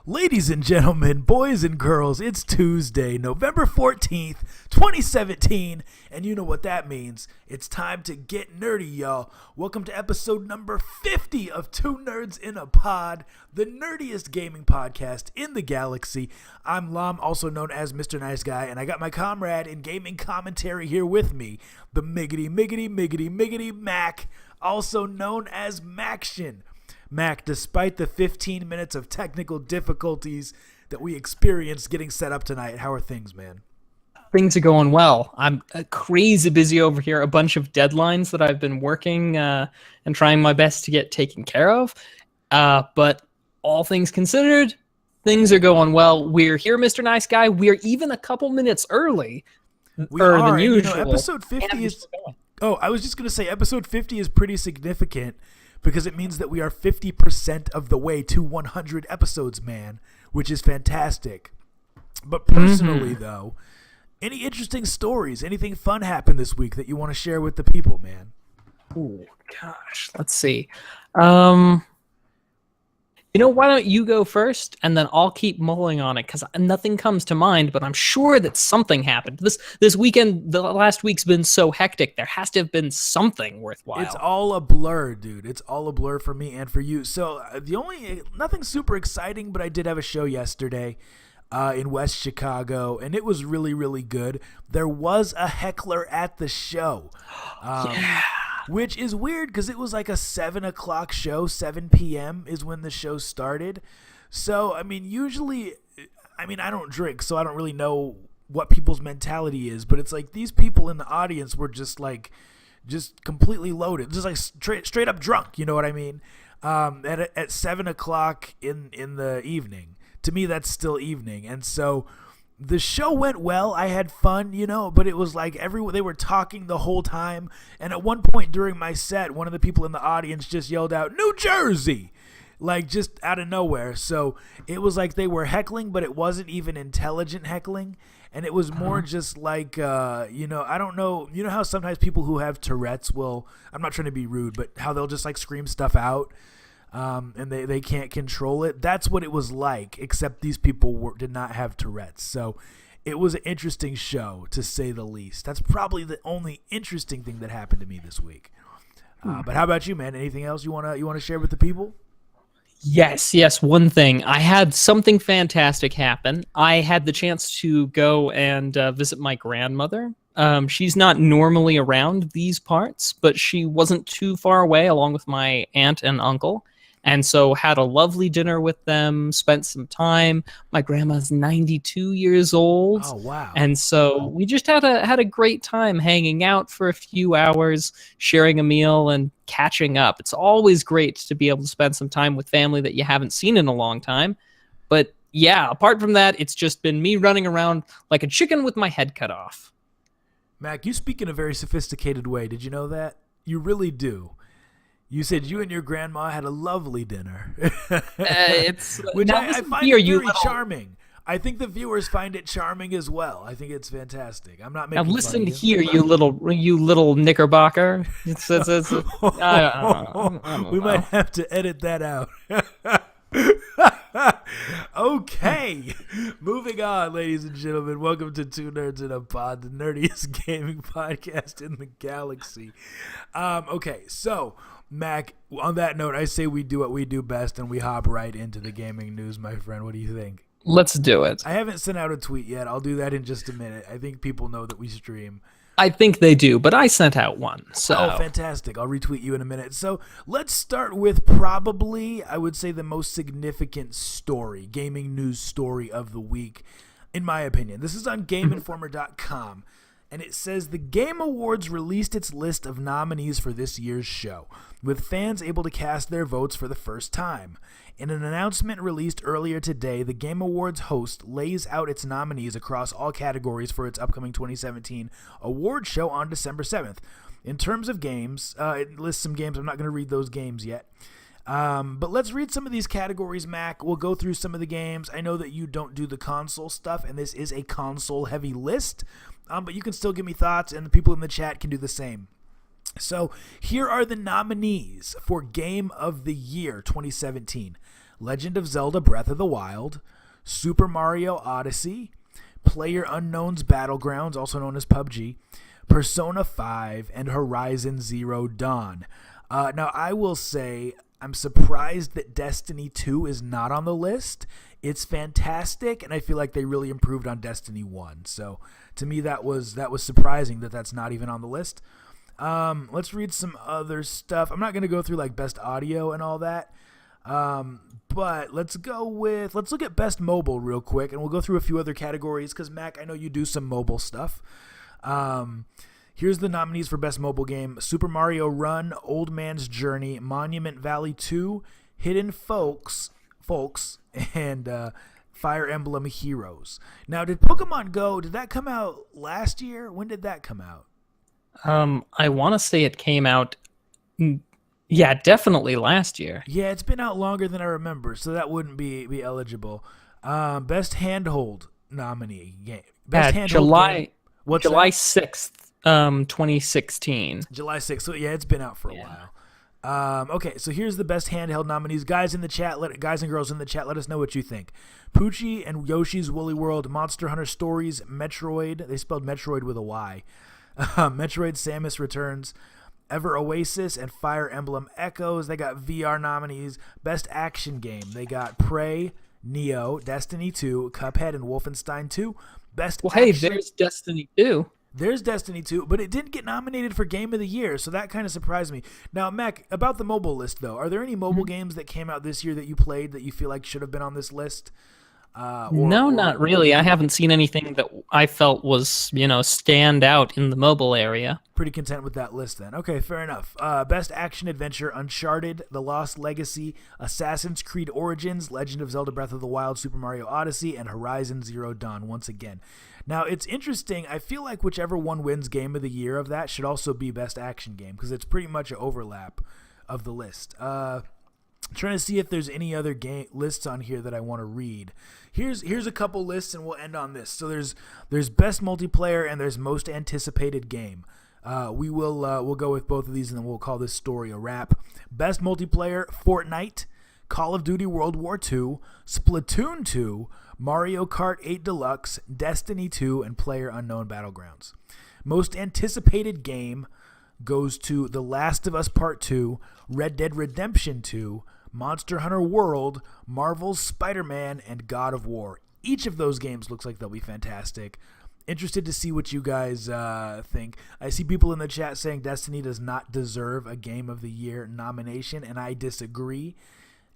Ladies and gentlemen, boys and girls, it's Tuesday, November 14th, 2017, and you know what that means. It's time to get nerdy, y'all. Welcome to episode number 50 of Two Nerds in a Pod, the nerdiest gaming podcast in the galaxy. I'm Lam, also known as Mr. Nice Guy, and I got my comrade in gaming commentary here with me, the Miggity Mac, also known as Maction. Mac, despite the 15 minutes of technical difficulties that we experienced getting set up tonight, how are things, man? Things are going well. I'm crazy busy over here. A bunch of deadlines that I've been working and trying my best to get taken care of. But all things considered, things are going well. We're here, Mr. Nice Guy. We're even a couple minutes early than usual. You know, episode 50 is... Oh, I was just going to say, episode 50 is pretty significant because it means that we are 50% of the way to 100 episodes, man, which is fantastic. But personally, though, any interesting stories, anything fun happened this week that you want to share with the people, man? Oh, gosh. Let's see. Why don't you go first, and then I'll keep mulling on it, because nothing comes to mind, but I'm sure that something happened. This weekend, the last week's been so hectic, there has to have been something worthwhile. It's all a blur, dude. It's all a blur for me and for you. So nothing super exciting, but I did have a show yesterday in West Chicago, and it was really, really good. There was a heckler at the show. Yeah. Which is weird because it was like a 7 o'clock show. 7 p.m. is when the show started. So, usually, I don't drink, so I don't really know what people's mentality is. But it's like these people in the audience were just completely loaded. Just like straight up drunk, you know what I mean? At 7 o'clock in the evening. To me, that's still evening. And so... the show went well. I had fun, but it was like they were talking the whole time. And at one point during my set, one of the people in the audience just yelled out, "New Jersey!" Like just out of nowhere. So it was like they were heckling, but it wasn't even intelligent heckling. And it was more just like, I don't know. You know how sometimes people who have Tourette's will, I'm not trying to be rude, but how they'll just like scream stuff out. And they can't control it. That's what it was like, except these people did not have Tourette's. So it was an interesting show, to say the least. That's probably the only interesting thing that happened to me this week. But how about you, man? Anything else you wanna share with the people? Yes. One thing. I had something fantastic happen. I had the chance to go and visit my grandmother. She's not normally around these parts, but she wasn't too far away, along with my aunt and uncle. And so had a lovely dinner with them, spent some time. My grandma's 92 years old. Oh, wow. And so we just had a great time hanging out for a few hours, sharing a meal and catching up. It's always great to be able to spend some time with family that you haven't seen in a long time. But yeah, apart from that, it's just been me running around like a chicken with my head cut off. Mac, you speak in a very sophisticated way. Did you know that? You really do. You said you and your grandma had a lovely dinner. Which I find very charming. I think the viewers find it charming as well. I think it's fantastic. I'm not making fun of you. Now listen here, you little Knickerbocker. We might have to edit that out. Okay, moving on, ladies and gentlemen. Welcome to Two Nerds in a Pod, the nerdiest gaming podcast in the galaxy. Okay, so Mac, on that note, I say we do what we do best and we hop right into the gaming news, my friend. What do you think? Let's do it. I haven't sent out a tweet yet. I'll do that in just a minute. I think people know that we stream. I think they do, but I sent out one. So. Oh, fantastic. I'll retweet you in a minute. So let's start with probably, I would say, the most significant story, gaming news story of the week, in my opinion. This is on GameInformer.com, and it says the Game Awards released its list of nominees for this year's show, with fans able to cast their votes for the first time. In an announcement released earlier today, the Game Awards host lays out its nominees across all categories for its upcoming 2017 award show on December 7th. In terms of games, it lists some games. I'm not going to read those games yet. But let's read some of these categories, Mac. We'll go through some of the games. I know that you don't do the console stuff, and this is a console-heavy list, but you can still give me thoughts, and the people in the chat can do the same. So here are the nominees for Game of the Year 2017. Legend of Zelda Breath of the Wild, Super Mario Odyssey, PlayerUnknown's Battlegrounds, also known as PUBG, Persona 5, and Horizon Zero Dawn. Now, I will say I'm surprised that Destiny 2 is not on the list. It's fantastic, and I feel like they really improved on Destiny 1. So, to me, that was surprising that that's not even on the list. Let's read some other stuff. I'm not going to go through like best audio and all that. But let's look at best mobile real quick, and we'll go through a few other categories because, Mac, I know you do some mobile stuff. Here's the nominees for best mobile game: Super Mario Run, Old Man's Journey, Monument Valley 2, Hidden Folks, and Fire Emblem Heroes. Now, did Pokemon Go, did that come out last year? When did that come out? I want to say it came out, yeah, definitely last year. Yeah, it's been out longer than I remember, so that wouldn't be eligible. Best handhold nominee game. Best handhold July game. What's July that? 6th, 2016. July 6th. So yeah, it's been out for a while. Okay, so here's the best handheld nominees. Guys and girls in the chat, let us know what you think. Poochie and Yoshi's Woolly World, Monster Hunter Stories, Metroid. They spelled Metroid with a Y. Metroid Samus Returns, Ever Oasis, and Fire Emblem Echoes. They got VR nominees. Best action game. They got Prey, Neo, Destiny 2, Cuphead, and Wolfenstein 2. Best Hey, action. there's Destiny 2. There's Destiny 2, but it didn't get nominated for Game of the Year, so that kind of surprised me. Now, Mac, about the mobile list, though, are there any mobile games that came out this year that you played that you feel like should have been on this list? Not really. I haven't seen anything that I felt was, stand out in the mobile area. Pretty content with that list then. Okay, fair enough. Best action adventure: Uncharted, The Lost Legacy, Assassin's Creed Origins, Legend of Zelda Breath of the Wild, Super Mario Odyssey, and Horizon Zero Dawn once again. Now, it's interesting. I feel like whichever one wins Game of the Year of that should also be best action game because it's pretty much an overlap of the list. Trying to see if there's any other lists on here that I want to read. Here's a couple lists, and we'll end on this. So there's best multiplayer and there's most anticipated game. We'll go with both of these, and then we'll call this story a wrap. Best multiplayer: Fortnite, Call of Duty World War II, Splatoon 2, Mario Kart 8 Deluxe, Destiny 2, and PlayerUnknown Battlegrounds. Most anticipated game goes to The Last of Us Part 2, Red Dead Redemption 2, Monster Hunter World, Marvel's Spider-Man, and God of War. Each of those games looks like they'll be fantastic. Interested to see what you guys think. I see people in the chat saying Destiny does not deserve a Game of the Year nomination, and I disagree.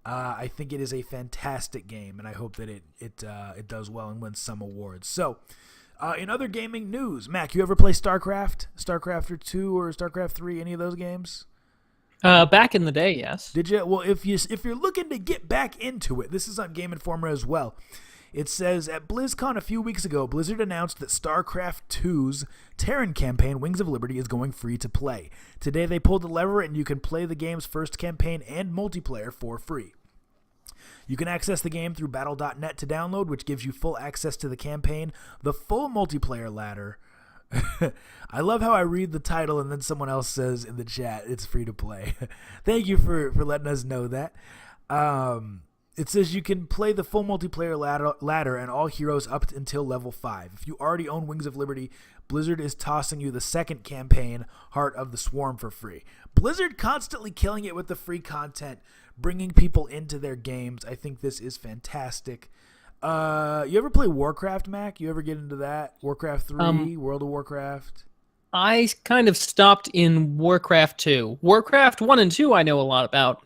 I think it is a fantastic game, and I hope that it does well and wins some awards. So, in other gaming news, Mac, you ever play StarCraft? StarCraft 2 or StarCraft 3, any of those games? Back in the day, yes. Did you? Well, if you're looking to get back into it, this is on Game Informer as well. It says, at BlizzCon a few weeks ago, Blizzard announced that StarCraft 2's Terran campaign, Wings of Liberty, is going free to play. Today they pulled the lever and you can play the game's first campaign and multiplayer for free. You can access the game through battle.net to download, which gives you full access to the campaign, the full multiplayer ladder. I love how I read the title and then someone else says in the chat it's free to play. Thank you for letting us know that. It says you can play the full multiplayer ladder and all heroes up until level 5. If you already own Wings of Liberty, Blizzard is tossing you the second campaign, Heart of the Swarm, for free. Blizzard constantly killing it with the free content, bringing people into their games. I think this is fantastic. You ever play Warcraft, Mac? You ever get into that? Warcraft 3, World of Warcraft? I kind of stopped in Warcraft 2. Warcraft 1 and 2 I know a lot about.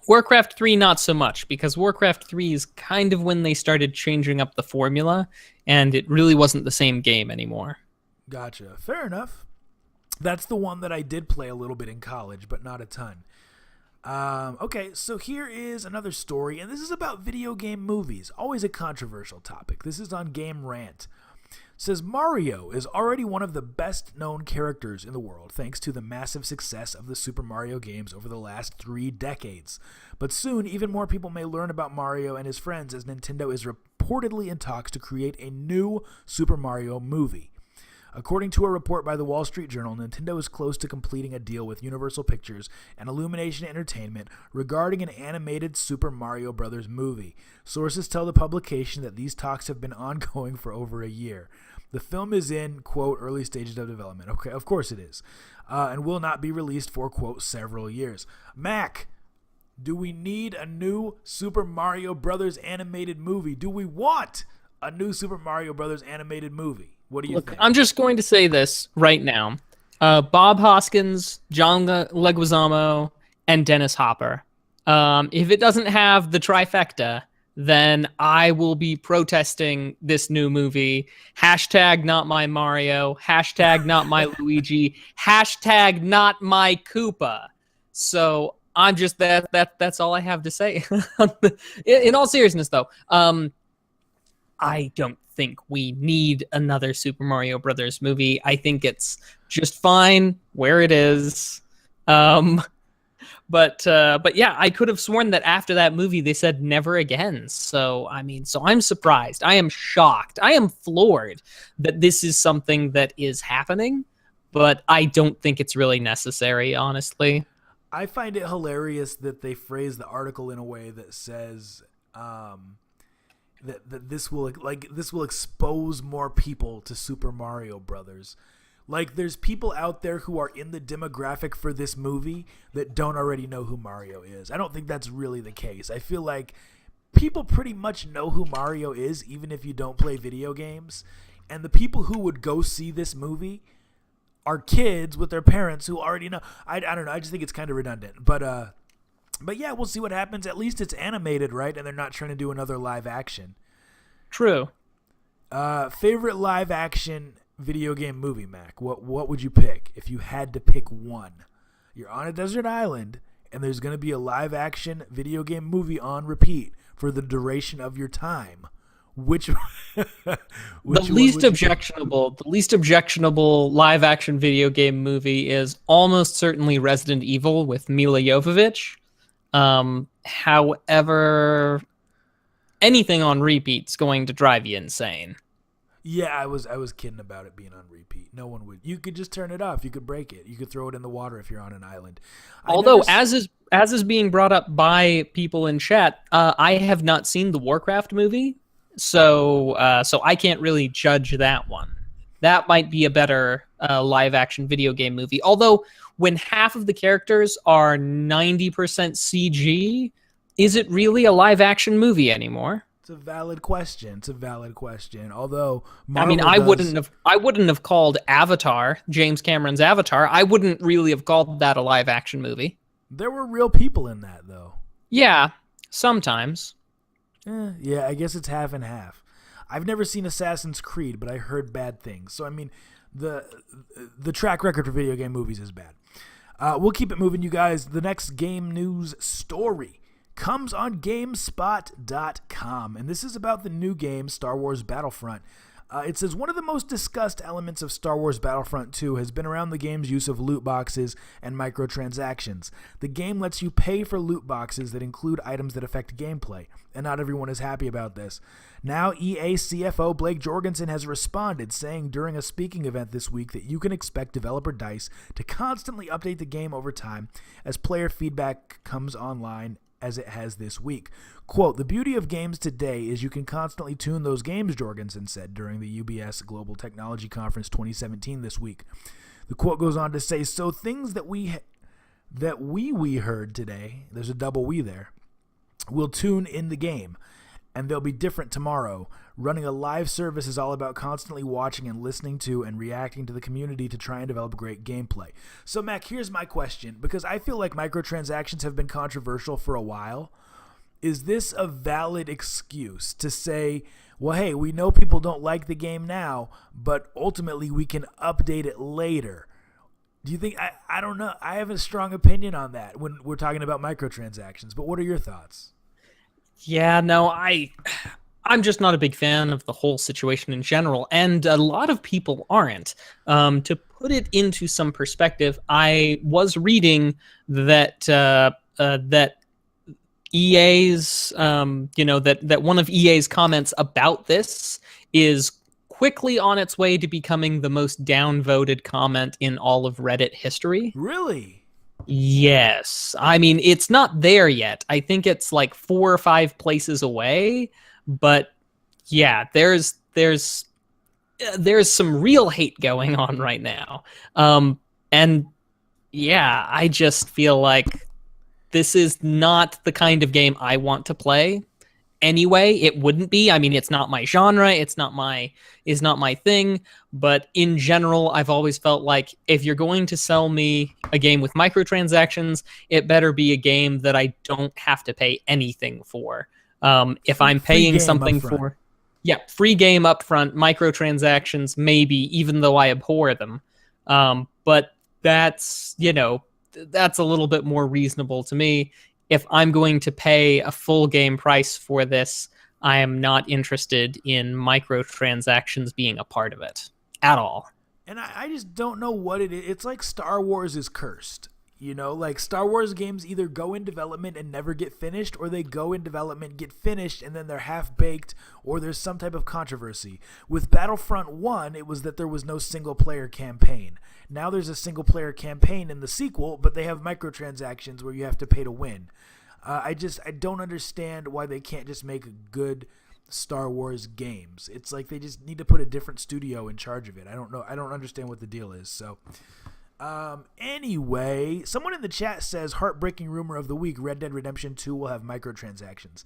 Warcraft 3 not so much, because Warcraft 3 is kind of when they started changing up the formula, and it really wasn't the same game anymore. Gotcha. Fair enough. That's the one that I did play a little bit in college, but not a ton. Okay, so here is another story, and this is about video game movies. Always a controversial topic. This is on Game Rant. It says Mario is already one of the best known characters in the world thanks to the massive success of the Super Mario games over the last 3 decades. But soon, even more people may learn about Mario and his friends as Nintendo is reportedly in talks to create a new Super Mario movie. According to a report by the Wall Street Journal, Nintendo is close to completing a deal with Universal Pictures and Illumination Entertainment regarding an animated Super Mario Bros. Movie. Sources tell the publication that these talks have been ongoing for over a year. The film is in, quote, early stages of development. Okay, of course it is. And will not be released for, quote, several years. Mac, do we need a new Super Mario Brothers animated movie? Do we want a new Super Mario Brothers animated movie? What do you think? I'm just going to say this right now. Bob Hoskins, John Leguizamo, and Dennis Hopper. If it doesn't have the trifecta, then I will be protesting this new movie. Hashtag not my Mario. Hashtag not my Luigi. Hashtag not my Koopa. So I'm just that's all I have to say. In all seriousness, though, I don't think we need another Super Mario Brothers movie. I think it's just fine where it is. But yeah, I could have sworn that after that movie they said never again. So I'm surprised. I am shocked. I am floored that this is something that is happening, but I don't think it's really necessary, honestly. I find it hilarious that they phrase the article in a way that says that this will expose more people to Super Mario Brothers. Like, there's people out there who are in the demographic for this movie that don't already know who Mario is. I don't think that's really the case. I feel like people pretty much know who Mario is, even if you don't play video games. And the people who would go see this movie are kids with their parents who already know. I don't know. I just think it's kind of redundant. But yeah, we'll see what happens. At least it's animated, right? And they're not trying to do another live action. True. Favorite live action video game movie, Mac? What would you pick if you had to pick one? You're on a desert island, and there's going to be a live action video game movie on repeat for the duration of your time. Which the least objectionable live action video game movie is almost certainly Resident Evil with Mila Jovovich. However, anything on repeat's going to drive you insane. Yeah, I was kidding about it being on repeat. No one would. You could just turn it off. You could break it. You could throw it in the water if you're on an island. Although, as is being brought up by people in chat, I have not seen the Warcraft movie, so I can't really judge that one. That might be a better live action video game movie. Although, when half of the characters are 90% CG, is it really a live action movie anymore? It's a valid question. Although I wouldn't have called Avatar, James Cameron's Avatar. I wouldn't really have called that a live action movie. There were real people in that, though. Yeah, sometimes. Yeah, I guess it's half and half. I've never seen Assassin's Creed, but I heard bad things. So the track record for video game movies is bad. We'll keep it moving, you guys. The next game news story comes on GameSpot.com, and this is about the new game, Star Wars Battlefront. It says, one of the most discussed elements of Star Wars Battlefront 2 has been around the game's use of loot boxes and microtransactions. The game lets you pay for loot boxes that include items that affect gameplay, and not everyone is happy about this. Now, EA CFO Blake Jorgensen has responded, saying during a speaking event this week that you can expect developer DICE to constantly update the game over time as player feedback comes online, as it has this week. Quote, the beauty of games today is you can constantly tune those games, Jorgensen said during the UBS Global Technology Conference 2017 this week. The quote goes on to say, so things that we heard today, there's a double we there, will tune in the game, and they'll be different tomorrow. Running a live service is all about constantly watching and listening to and reacting to the community to try and develop great gameplay. So, Mac, here's my question, because I feel like microtransactions have been controversial for a while. Is this a valid excuse to say, well, hey, we know people don't like the game now, but ultimately we can update it later? Do you think, I don't know, I have a strong opinion on that when we're talking about microtransactions, but what are your thoughts? Yeah, no, I'm just not a big fan of the whole situation in general, and a lot of people aren't. To put it into some perspective, I was reading that that EA's, that one of EA's comments about this is, quickly on its way to becoming the most downvoted comment in all of Reddit history. Really? Yes. I mean, it's not there yet. I think it's like 4 or 5 places away, but yeah, there's some real hate going on right now. And yeah, I just feel like this is not the kind of game I want to play. Anyway, it wouldn't be. I mean, it's not my genre, it's not my thing, but in general, I've always felt like if you're going to sell me a game with microtransactions, it better be a game that I don't have to pay anything for. If I'm paying something for, yeah, free game up front, microtransactions maybe, even though I abhor them. But that's, that's a little bit more reasonable to me. If I'm going to pay a full game price for this, I am not interested in microtransactions being a part of it at all. And I just don't know what it is. It's like Star Wars is cursed. Like Star Wars games either go in development and never get finished, or they go in development, get finished, and then they're half-baked, or there's some type of controversy. With Battlefront 1, it was that there was no single-player campaign. Now there's a single-player campaign in the sequel, but they have microtransactions where you have to pay to win. I don't understand why they can't just make good Star Wars games. It's like they just need to put a different studio in charge of it. I don't know. I don't understand what the deal is, so... Anyway, someone in the chat says, heartbreaking rumor of the week, Red Dead Redemption 2 will have microtransactions.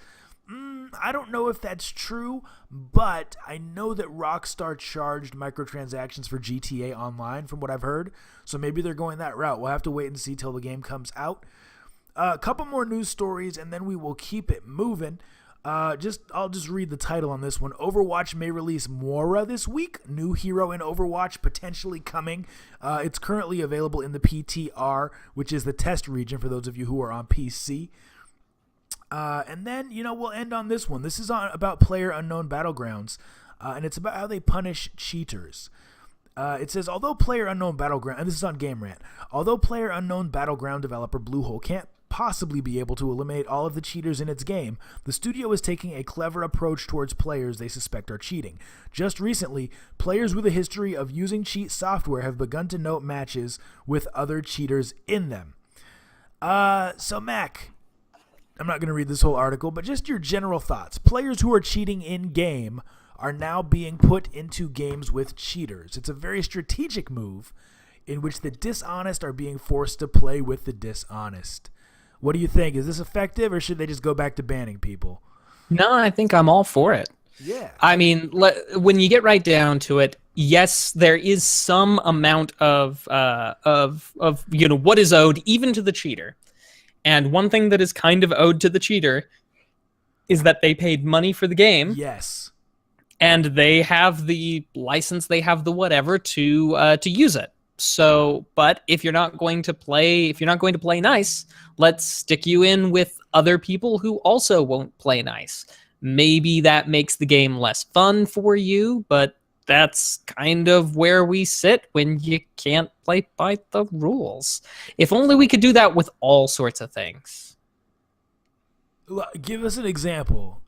I don't know if that's true, but I know that Rockstar charged microtransactions for GTA Online from what I've heard, so maybe they're going that route. We'll have to wait and see till the game comes out. A couple more news stories, and then we will keep it moving. I'll just read the title on this one. Overwatch may release Mora this week. New hero in Overwatch potentially coming. It's currently available in the PTR, which is the test region for those of you who are on PC. And then, we'll end on this one. This is about PlayerUnknown Battlegrounds, and it's about how they punish cheaters. It says, although PlayerUnknown Battleground, and this is on Game Rant, although PlayerUnknown Battleground developer Bluehole can't possibly be able to eliminate all of the cheaters in its game, the studio is taking a clever approach towards players they suspect are cheating. Just recently, players with a history of using cheat software have begun to note matches with other cheaters in them. So Mac, I'm not going to read this whole article, but just your general thoughts. Players who are cheating in-game are now being put into games with cheaters. It's a very strategic move in which the dishonest are being forced to play with the dishonest. What do you think? Is this effective, or should they just go back to banning people? No, I think I'm all for it. Yeah. I mean, when you get right down to it, yes, there is some amount of what is owed even to the cheater. And one thing that is kind of owed to the cheater is that they paid money for the game. Yes. And they have the license, they have the whatever to use it. So, but if you're not going to play nice, let's stick you in with other people who also won't play nice. Maybe that makes the game less fun for you, but that's kind of where we sit when you can't play by the rules. If only we could do that with all sorts of things. Give us an example.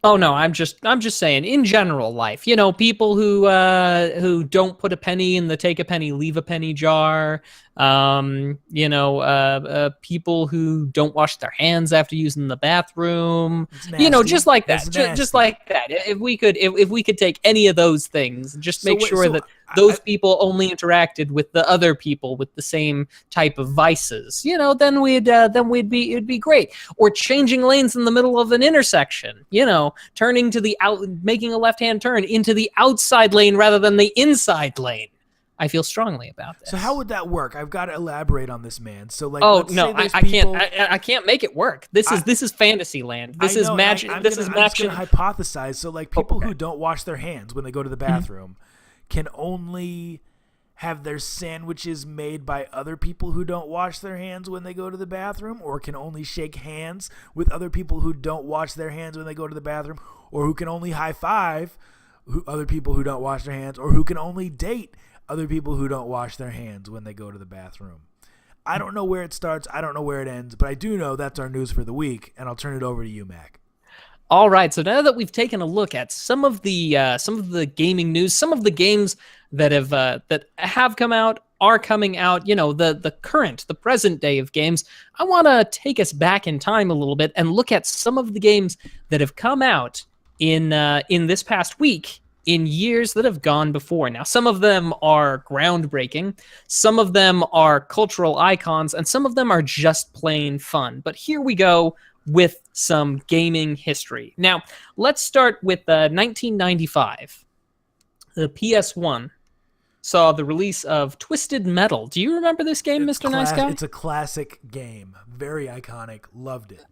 Oh no, I'm just saying in general life, people who don't put a penny in the take a penny leave a penny jar, people who don't wash their hands after using the bathroom, just like that, just like that. If we could take any of those things, just make sure that those people only interacted with the other people with the same type of vices, then it'd be great. Or changing lanes in the middle of an intersection, turning to making a left-hand turn into the outside lane rather than the inside lane. I feel strongly about this. So how would that work? I've got to elaborate on this, man. So I can't make it work. This is fantasy land. This is magic. I'm just going to hypothesize. So people who don't wash their hands when they go to the bathroom can only have their sandwiches made by other people who don't wash their hands when they go to the bathroom, or can only shake hands with other people who don't wash their hands when they go to the bathroom, or who can only high five other people who don't wash their hands, or who can only date other people who don't wash their hands when they go to the bathroom. I don't know where it starts. I don't know where it ends, but I do know that's our news for the week, and I'll turn it over to you, Mac. All right, so now that we've taken a look at some of the gaming news, some of the games that have come out, are coming out, the present day of games, I want to take us back in time a little bit and look at some of the games that have come out in this past week in years that have gone before. Now, some of them are groundbreaking, some of them are cultural icons, and some of them are just plain fun. But here we go with some gaming history. Now, let's start with 1995. The PS1 saw the release of Twisted Metal. Do you remember this game, Mr. Nice Guy? It's a classic game. Very iconic. Loved it.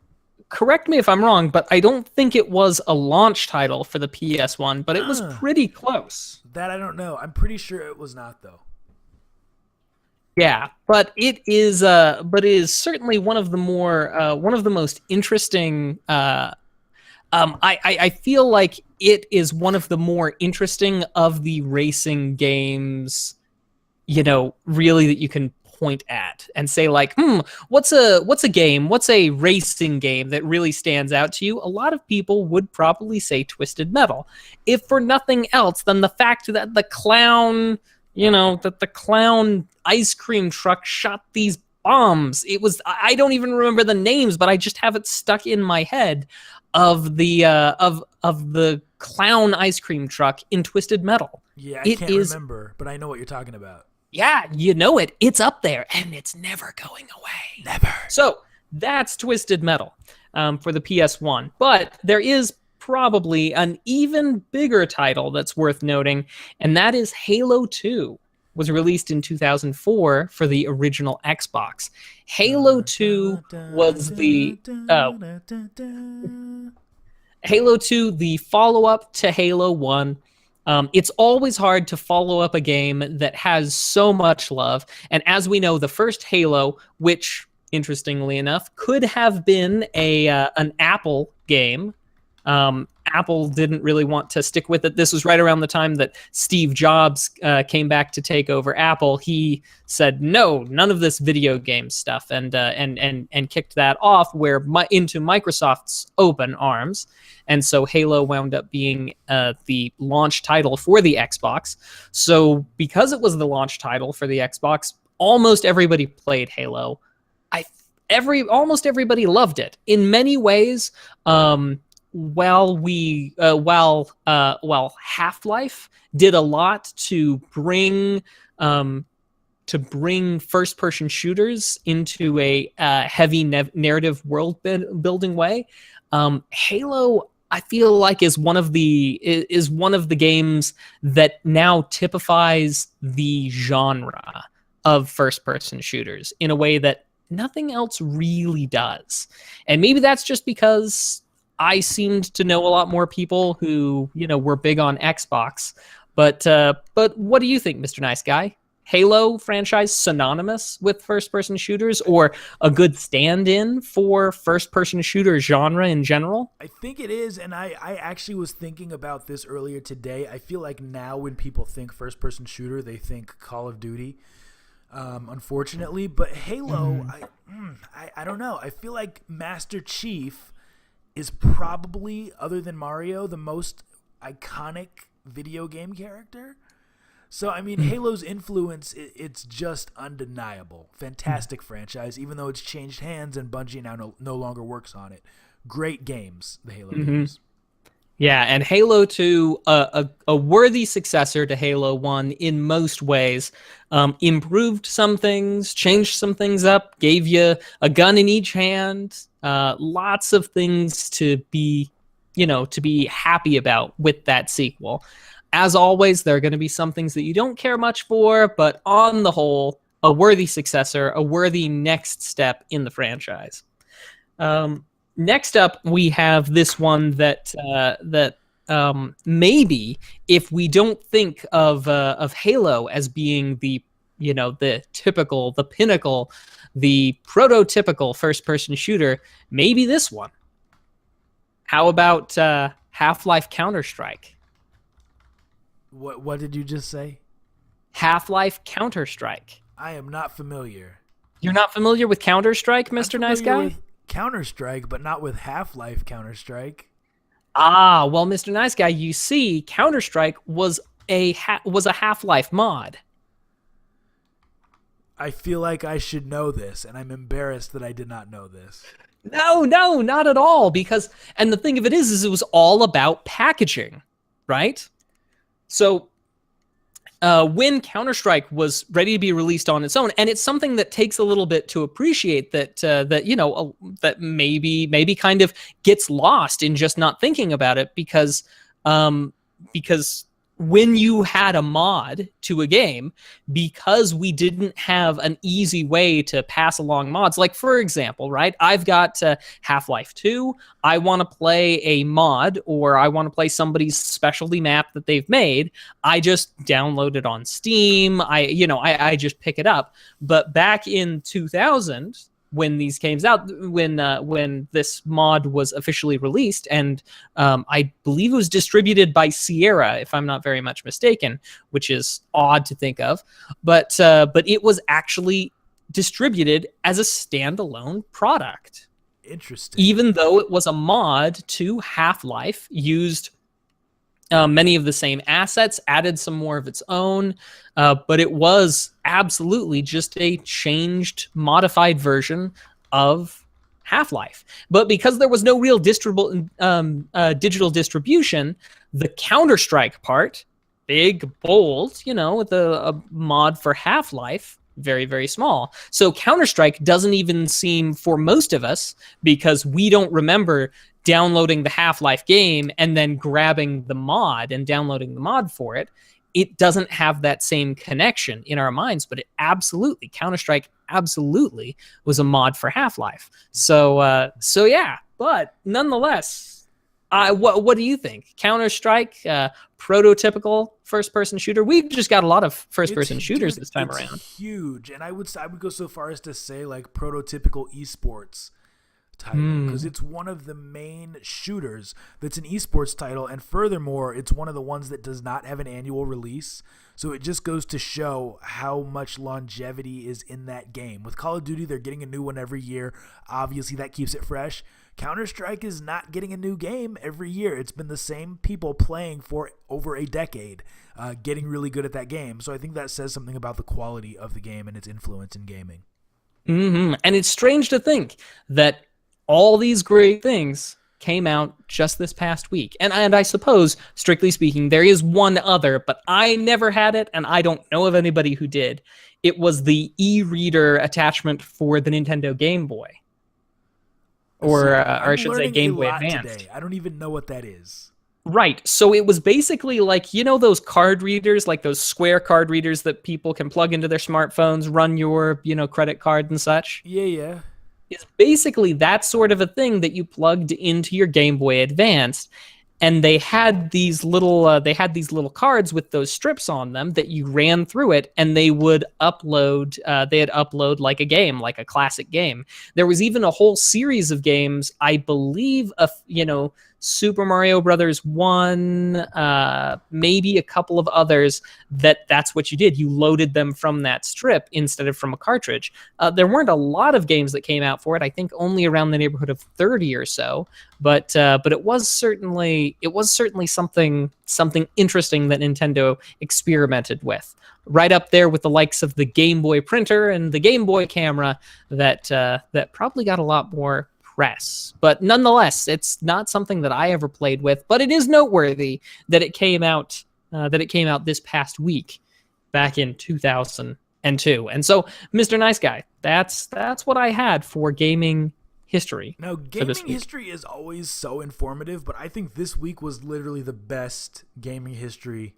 Correct me if I'm wrong, but I don't think it was a launch title for the PS1, but it was pretty close. That I don't know. I'm pretty sure it was not, though. Yeah, but it is certainly one of the most interesting. I feel like it is one of the more interesting of the racing games, really that you can point at and say like, what's a racing game that really stands out to you? A lot of people would probably say Twisted Metal, if for nothing else than the fact that the clown ice cream truck shot these bombs. It was, I don't even remember the names, but I just have it stuck in my head of the clown ice cream truck in Twisted Metal. Yeah, I can't remember, but I know what you're talking about. Yeah, you know it. It's up there, and it's never going away. Never. So that's Twisted Metal for the PS1. But there is probably an even bigger title that's worth noting, and that is Halo 2. Was released in 2004 for the original Xbox. Halo 2 was Halo 2, the follow-up to Halo 1. It's always hard to follow up a game that has so much love, and as we know, the first Halo, which interestingly enough could have been an Apple game. Apple didn't really want to stick with it. This was right around the time that Steve Jobs came back to take over Apple. He said, no, none of this video game stuff, and kicked that off into Microsoft's open arms. And so Halo wound up being the launch title for the Xbox. So because it was the launch title for the Xbox, almost everybody played Halo. Almost everybody loved it. In many ways, while Half-Life did a lot to bring first-person shooters into a heavy narrative world building way, Halo, I feel like, is one of the games that now typifies the genre of first-person shooters in a way that nothing else really does. And maybe that's just because I seemed to know a lot more people who, were big on Xbox. But what do you think, Mr. Nice Guy? Halo franchise synonymous with first-person shooters, or a good stand-in for first-person shooter genre in general? I think it is, and I actually was thinking about this earlier today. I feel like now when people think first-person shooter, they think Call of Duty, unfortunately. But Halo, I don't know. I feel like Master Chief is probably, other than Mario, the most iconic video game character. So, I mean, Halo's influence, it's just undeniable. Fantastic franchise, even though it's changed hands and Bungie now no longer works on it. Great games, the Halo games. Yeah, and Halo 2, a worthy successor to Halo 1 in most ways. Improved some things, changed some things up, gave you a gun in each hand. Lots of things to be happy about with that sequel. As always, there are going to be some things that you don't care much for, but on the whole, a worthy successor, a worthy next step in the franchise. Next up, we have this one that maybe, if we don't think of Halo as being the typical, the pinnacle, the prototypical first-person shooter, maybe this one. How about Half-Life Counter-Strike? What did you just say? Half-Life Counter-Strike. I am not familiar. You're not familiar with Counter-Strike, Mr. Nice Guy? With Counter-Strike, but not with Half-Life Counter-Strike. Ah, well, Mr. Nice Guy, you see, Counter-Strike was a Half-Life mod. I feel like I should know this, and I'm embarrassed that I did not know this. No, not at all. Because, and the thing of it is it was all about packaging, right? So when Counter-Strike was ready to be released on its own, and it's something that takes a little bit to appreciate that maybe kind of gets lost in just not thinking about it because when you had a mod to a game, because we didn't have an easy way to pass along mods, like for example, right, I've got Half-Life 2, I want to play a mod or I want to play somebody's specialty map that they've made, I just download it on Steam, I just pick it up. But back in 2000, when these came out, when this mod was officially released, and I believe it was distributed by Sierra, if I'm not very much mistaken, which is odd to think of, but it was actually distributed as a standalone product. Interesting. Even though it was a mod to Half-Life, used many of the same assets, added some more of its own, but it was absolutely just a changed, modified version of Half-Life. But because there was no real digital distribution, the Counter-Strike part, big, bold, with a mod for Half-Life, very, very small. So Counter-Strike doesn't even seem, for most of us, because we don't remember downloading the Half-Life game and then grabbing the mod and downloading the mod for it, it doesn't have that same connection in our minds, but it absolutely, Counter-Strike absolutely was a mod for Half-Life. So yeah, but nonetheless, what do you think? Counter-Strike, prototypical first-person shooter? We've just got a lot of first-person shooters this time around. Huge, and I would go so far as to say like prototypical esports title, because it's one of the main shooters that's an esports title, and furthermore, it's one of the ones that does not have an annual release. So it just goes to show how much longevity is in that game. With Call of Duty, they're getting a new one every year. Obviously, that keeps it fresh. Counter-Strike is not getting a new game every year. It's been the same people playing for over a decade, getting really good at that game. So I think that says something about the quality of the game and its influence in gaming. And it's strange to think that all these great things came out just this past week. And I suppose, strictly speaking, there is one other, but I never had it, and I don't know of anybody who did. It was the e-reader attachment for the Nintendo Game Boy. Or I should say Game Boy Advance. Today. I don't even know what that is. Right. So it was basically like, those card readers, like those square card readers that people can plug into their smartphones, run your, credit card and such. Yeah. It's basically that sort of a thing that you plugged into your Game Boy Advance, and they had these little cards with those strips on them that you ran through it, and they would upload. They'd upload like a game, like a classic game. There was even a whole series of games, I believe, Super Mario Brothers 1, maybe a couple of others, that's what you did. You loaded them from that strip instead of from a cartridge. There weren't a lot of games that came out for it. I think only around the neighborhood of 30 or so. But it was certainly something interesting that Nintendo experimented with. Right up there with the likes of the Game Boy printer and the Game Boy camera that probably got a lot more press. But nonetheless, it's not something that I ever played with, but it is noteworthy that it came out this past week, back in 2002. And so, Mr. Nice Guy, that's what I had for gaming history. Now, gaming history is always so informative, but I think this week was literally the best gaming history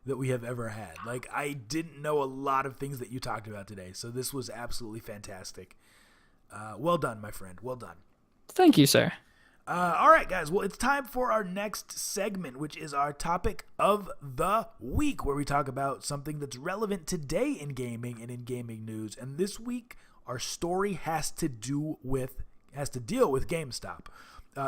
that we have ever had. Like, I didn't know a lot of things that you talked about today, so this was absolutely fantastic. Well done, my friend. Well done. Thank you, sir. All right, guys. Well, it's time for our next segment, which is our topic of the week, where we talk about something that's relevant today in gaming and in gaming news. And this week, our story has to deal with GameStop.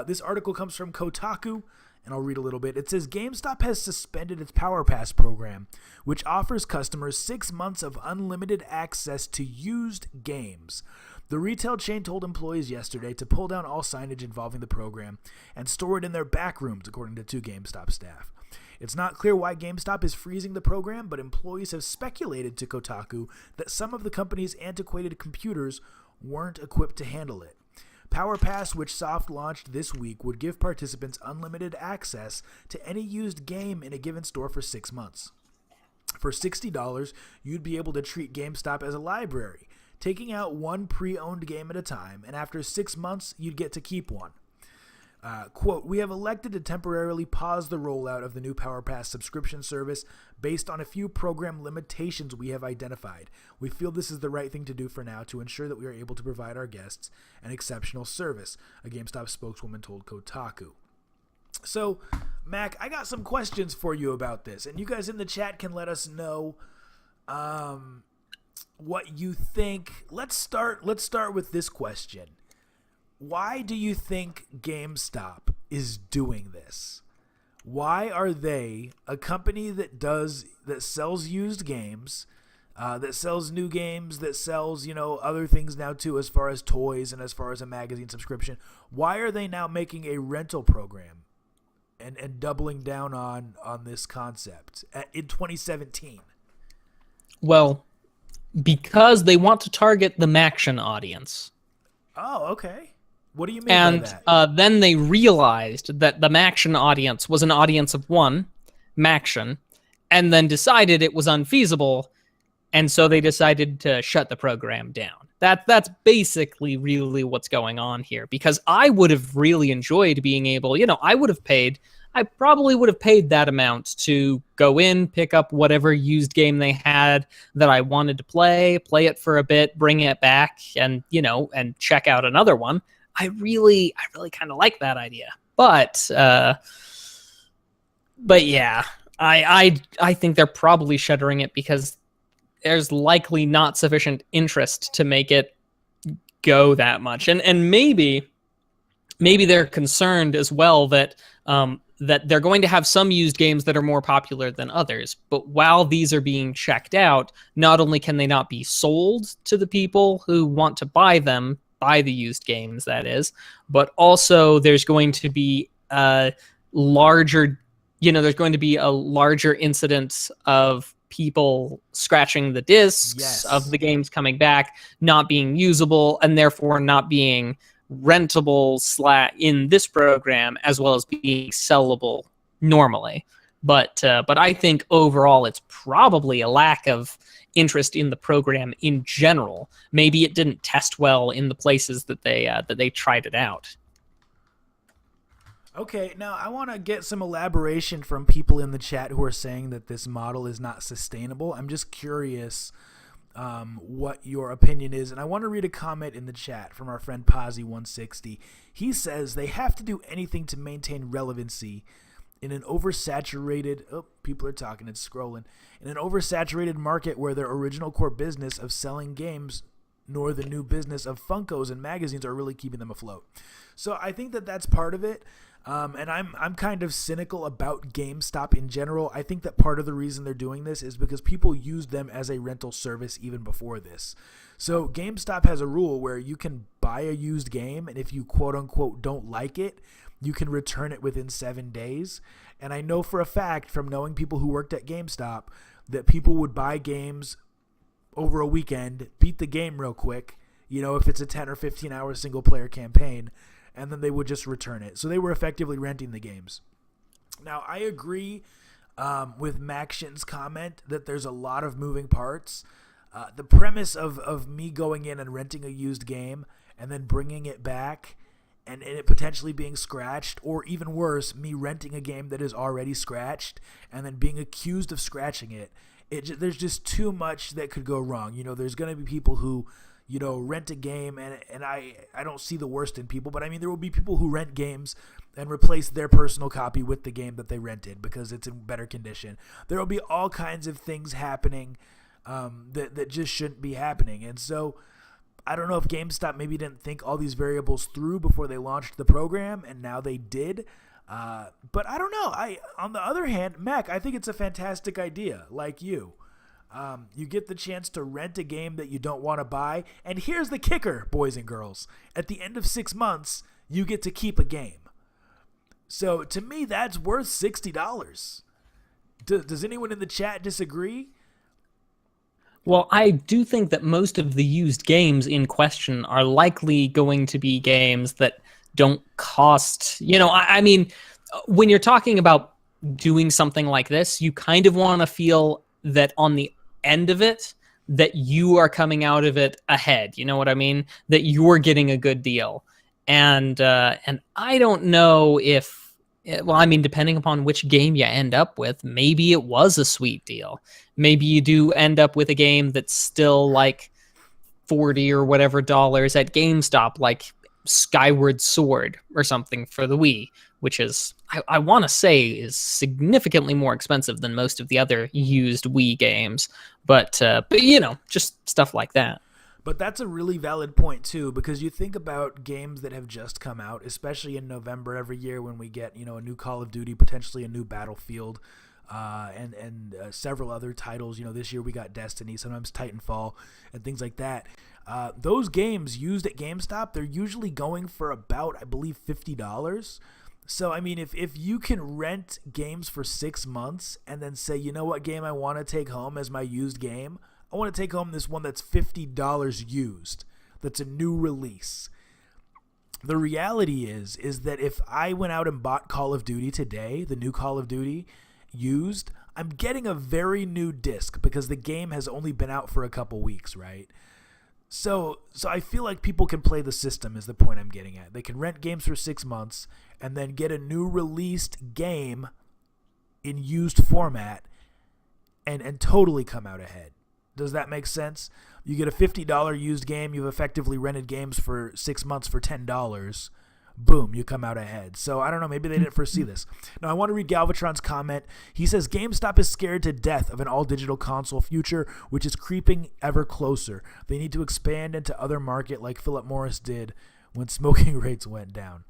This article comes from Kotaku, and I'll read a little bit. It says, GameStop has suspended its Power Pass program, which offers customers 6 months of unlimited access to used games. The retail chain told employees yesterday to pull down all signage involving the program and store it in their back rooms, according to two GameStop staff. It's not clear why GameStop is freezing the program, but employees have speculated to Kotaku that some of the company's antiquated computers weren't equipped to handle it. PowerPass, which soft launched this week, would give participants unlimited access to any used game in a given store for 6 months. For $60, you'd be able to treat GameStop as a library, taking out one pre-owned game at a time, and after 6 months, you'd get to keep one. Quote, we have elected to temporarily pause the rollout of the new PowerPass subscription service based on a few program limitations we have identified. We feel this is the right thing to do for now to ensure that we are able to provide our guests an exceptional service, a GameStop spokeswoman told Kotaku. So, Mac, I got some questions for you about this, and you guys in the chat can let us know what you think. Let's start with this question. Why do you think GameStop is doing this? Why are they, a company that sells used games, that sells new games, that sells, other things now too, as far as toys and as far as a magazine subscription, why are they now making a rental program and doubling down on this concept in 2017? Well, because they want to target the Maction audience. Oh, okay. What do you mean by that? And then they realized that the Maction audience was an audience of one, Maction, and then decided it was unfeasible, and so they decided to shut the program down. That's basically really what's going on here, because I would have really enjoyed being able, I probably would have paid that amount to go in, pick up whatever used game they had that I wanted to play it for a bit, bring it back, and check out another one. I really kind of like that idea, but yeah, I think they're probably shuttering it because there's likely not sufficient interest to make it go that much, and maybe they're concerned as well that that they're going to have some used games that are more popular than others. But while these are being checked out, not only can they not be sold to the people who want to buy them, buy the used games, that is, but also there's going to be a larger incidence of people scratching the discs of the games coming back, not being usable, and therefore not being rentable in this program, as well as being sellable normally. But I think overall it's probably a lack of interest in the program in general. Maybe it didn't test well in the places that they tried it out. Okay, now I want to get some elaboration from people in the chat who are saying that this model is not sustainable. I'm just curious what your opinion is, and I want to read a comment in the chat from our friend Posy160. He says they have to do anything to maintain relevancy in an oversaturated people are talking and scrolling, in an oversaturated market where their original core business of selling games nor the new business of Funkos and magazines are really keeping them afloat. So I think that that's part of it. And I'm kind of cynical about GameStop in general. I think that part of the reason they're doing this is because people used them as a rental service even before this. So GameStop has a rule where you can buy a used game, and if you quote-unquote don't like it, you can return it within 7 days. And I know for a fact from knowing people who worked at GameStop that people would buy games over a weekend, beat the game real quick, if it's a 10 or 15-hour single-player campaign, and then they would just return it. So they were effectively renting the games. Now, I agree with Maction's comment that there's a lot of moving parts. The premise of me going in and renting a used game and then bringing it back and it potentially being scratched, or even worse, me renting a game that is already scratched and then being accused of scratching it, there's just too much that could go wrong. There's going to be people who rent a game, and I don't see the worst in people, but I mean, there will be people who rent games and replace their personal copy with the game that they rented because it's in better condition. There will be all kinds of things happening that just shouldn't be happening. And so I don't know if GameStop maybe didn't think all these variables through before they launched the program, and now they did. But I don't know. On the other hand, Mac, I think it's a fantastic idea, like you. You get the chance to rent a game that you don't want to buy. And here's the kicker, boys and girls. At the end of 6 months, you get to keep a game. So to me, that's worth $60. Does anyone in the chat disagree? Well, I do think that most of the used games in question are likely going to be games that don't cost, I mean, when you're talking about doing something like this, you kind of want to feel that on the end of it, that you are coming out of it ahead. You know what I mean? That you're getting a good deal. And I don't know if, well, I mean, depending upon which game you end up with, maybe it was a sweet deal. Maybe you do end up with a game that's still like 40 or whatever dollars at GameStop, like Skyward Sword or something for the Wii, which is, I want to say, is significantly more expensive than most of the other used Wii games. But just stuff like that. But that's a really valid point, too, because you think about games that have just come out, especially in November every year when we get, a new Call of Duty, potentially a new Battlefield, and several other titles. This year we got Destiny, sometimes Titanfall, and things like that. Those games used at GameStop, they're usually going for about, I believe, $50. So, I mean, if you can rent games for 6 months and then say, you know what game I want to take home as my used game? I want to take home this one that's $50 used, that's a new release. The reality is that if I went out and bought Call of Duty today, the new Call of Duty used, I'm getting a very new disc because the game has only been out for a couple weeks, right? So I feel like people can play the system is the point I'm getting at. They can rent games for 6 months and then get a new released game in used format and totally come out ahead. Does that make sense? You get a $50 used game. You've effectively rented games for 6 months for $10. Boom, you come out ahead. So I don't know. Maybe they didn't foresee this. Now I want to read Galvatron's comment. He says, GameStop is scared to death of an all-digital console future, which is creeping ever closer. They need to expand into other market like Philip Morris did when smoking rates went down.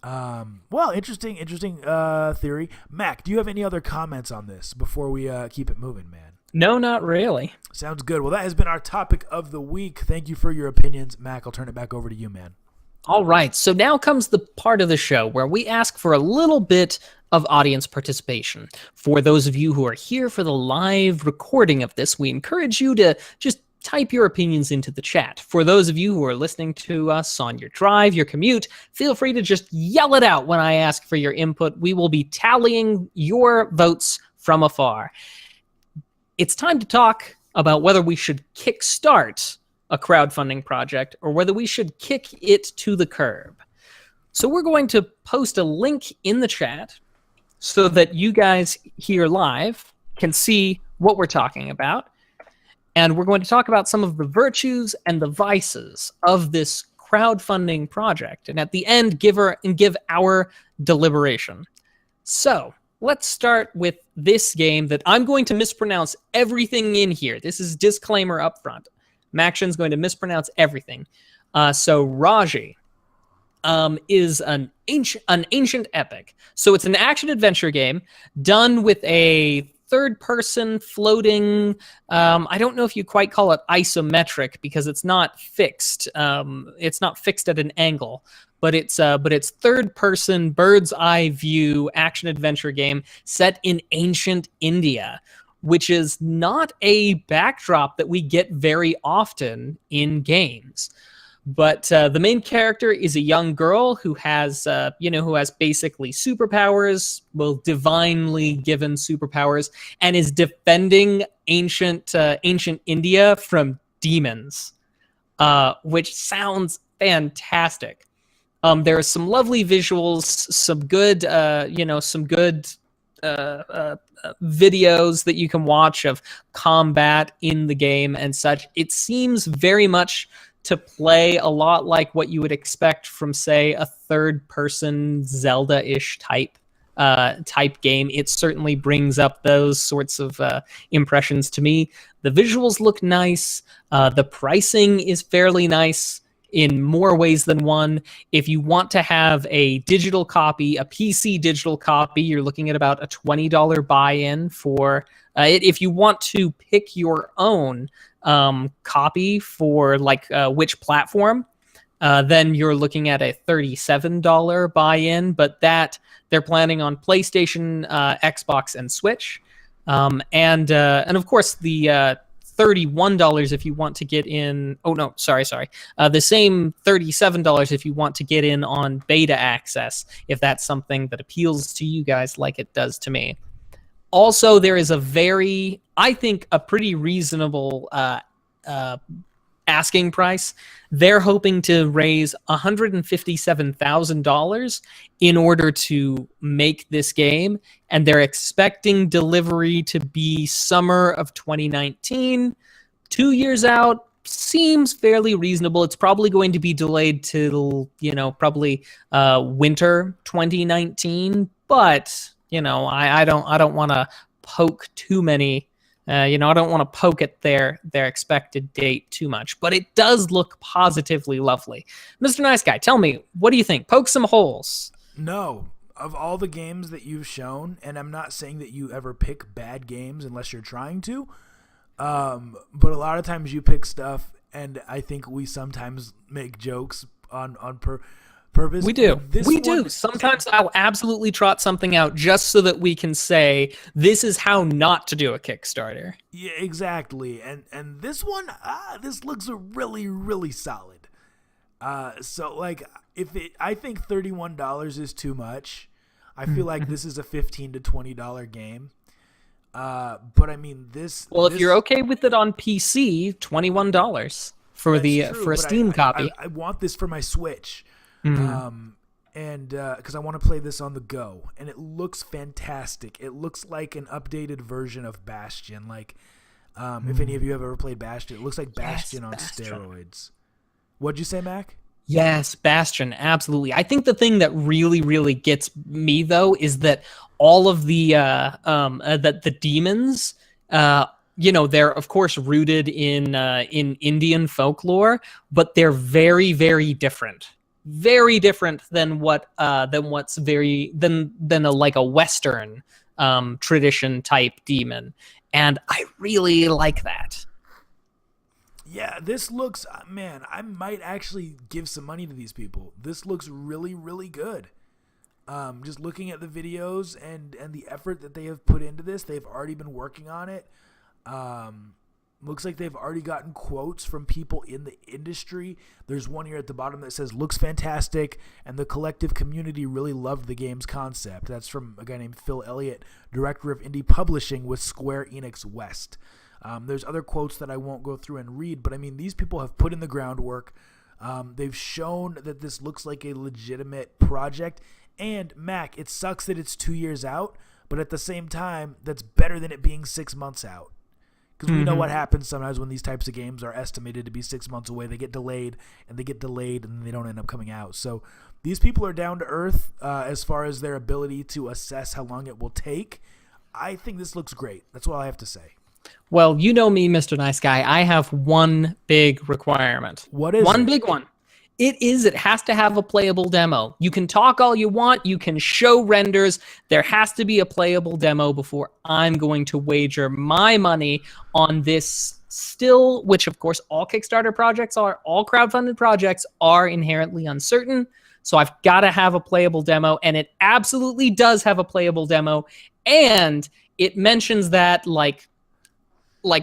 Well, interesting theory. Mac, do you have any other comments on this before we keep it moving, man? No, not really. Sounds good. Well, that has been our topic of the week. Thank you for your opinions. Mac, I'll turn it back over to you, man. All right, so now comes the part of the show where we ask for a little bit of audience participation. For those of you who are here for the live recording of this, we encourage you to just type your opinions into the chat. For those of you who are listening to us on your drive, your commute, feel free to just yell it out when I ask for your input. We will be tallying your votes from afar. It's time to talk about whether we should kickstart a crowdfunding project or whether we should kick it to the curb. So we're going to post a link in the chat so that you guys here live can see what we're talking about. And we're going to talk about some of the virtues and the vices of this crowdfunding project. And at the end, give our deliberation. So let's start with this game that I'm going to mispronounce everything in here. This is disclaimer up front. Maction's going to mispronounce everything. So Raji is an ancient epic. So it's an action-adventure game done with a third-person floating. I don't know if you quite call it isometric because it's not fixed. It's not fixed at an angle, but it's third-person bird's-eye view action-adventure game set in ancient India, which is not a backdrop that we get very often in games. But the main character is a young girl who has basically superpowers, well, divinely given superpowers, and is defending ancient India from demons, which sounds fantastic. There are some lovely visuals, some good videos that you can watch of combat in the game and such. It seems very much to play a lot like what you would expect from, say, a third-person Zelda-ish type game. It certainly brings up those sorts of impressions to me. The visuals look nice. The pricing is fairly nice. in more ways than one. If you want to have a digital copy, a PC digital copy, you're looking at about a $20 buy-in for it. If you want to pick your own copy for like which platform, then you're looking at a $37 buy-in, but that they're planning on PlayStation, Xbox, and Switch, and of course the $31 if you want to get in. Oh no, sorry. The same $37 if you want to get in on beta access, if that's something that appeals to you guys like it does to me. Also, there is I think, a pretty reasonable asking price. They're hoping to raise $157,000 in order to make this game, and they're expecting delivery to be summer of 2019. 2 years out seems fairly reasonable. It's probably going to be delayed till, probably winter 2019, but I don't want to poke too many. I don't want to poke at their expected date too much, but it does look positively lovely. Mr. Nice Guy, tell me, what do you think? Poke some holes. No. Of all the games that you've shown, and I'm not saying that you ever pick bad games unless you're trying to, but a lot of times you pick stuff, and I think we sometimes make jokes on purpose. We do. Sometimes I'll absolutely trot something out just so that we can say this is how not to do a Kickstarter. Yeah, exactly. And this one, this looks really, really solid. So like, I think $31 is too much. I feel like this is a $15 to $20 game. But I mean this. Well, if you're okay with it on PC, $21 for a Steam copy. I want this for my Switch. And because I want to play this on the go, and it looks fantastic. It looks like an updated version of Bastion. Like, if any of you have ever played Bastion, it looks like Bastion on steroids. What'd you say, Mac? Yes, Bastion, absolutely. I think the thing that really, really gets me though is that all of the the demons, they're of course rooted in Indian folklore, but they're very, very different. Very different than like a Western tradition type demon, and I really like that. Yeah, this looks, man, I might actually give some money to these people. This looks really, really good. Just looking at the videos and the effort that they have put into this, they've already been working on it. Looks like they've already gotten quotes from people in the industry. There's one here at the bottom that says, looks fantastic, and the collective community really loved the game's concept. That's from a guy named Phil Elliott, director of indie publishing with Square Enix West. There's other quotes that I won't go through and read, but I mean, these people have put in the groundwork. They've shown that this looks like a legitimate project. And, Mac, it sucks that it's 2 years out, but at the same time, that's better than it being 6 months out. Because we know what happens sometimes when these types of games are estimated to be 6 months away. They get delayed, and they then they don't end up coming out. So these people are down to earth as far as their ability to assess how long it will take. I think this looks great. That's all I have to say. Well, you know me, Mr. Nice Guy. I have one big requirement. What is one big one? It has to have a playable demo. You can talk all you want. You can show renders. There has to be a playable demo before I'm going to wager my money on this still, which of course all Kickstarter projects are, all crowdfunded projects are inherently uncertain. So I've got to have a playable demo, and it absolutely does have a playable demo. And it mentions that like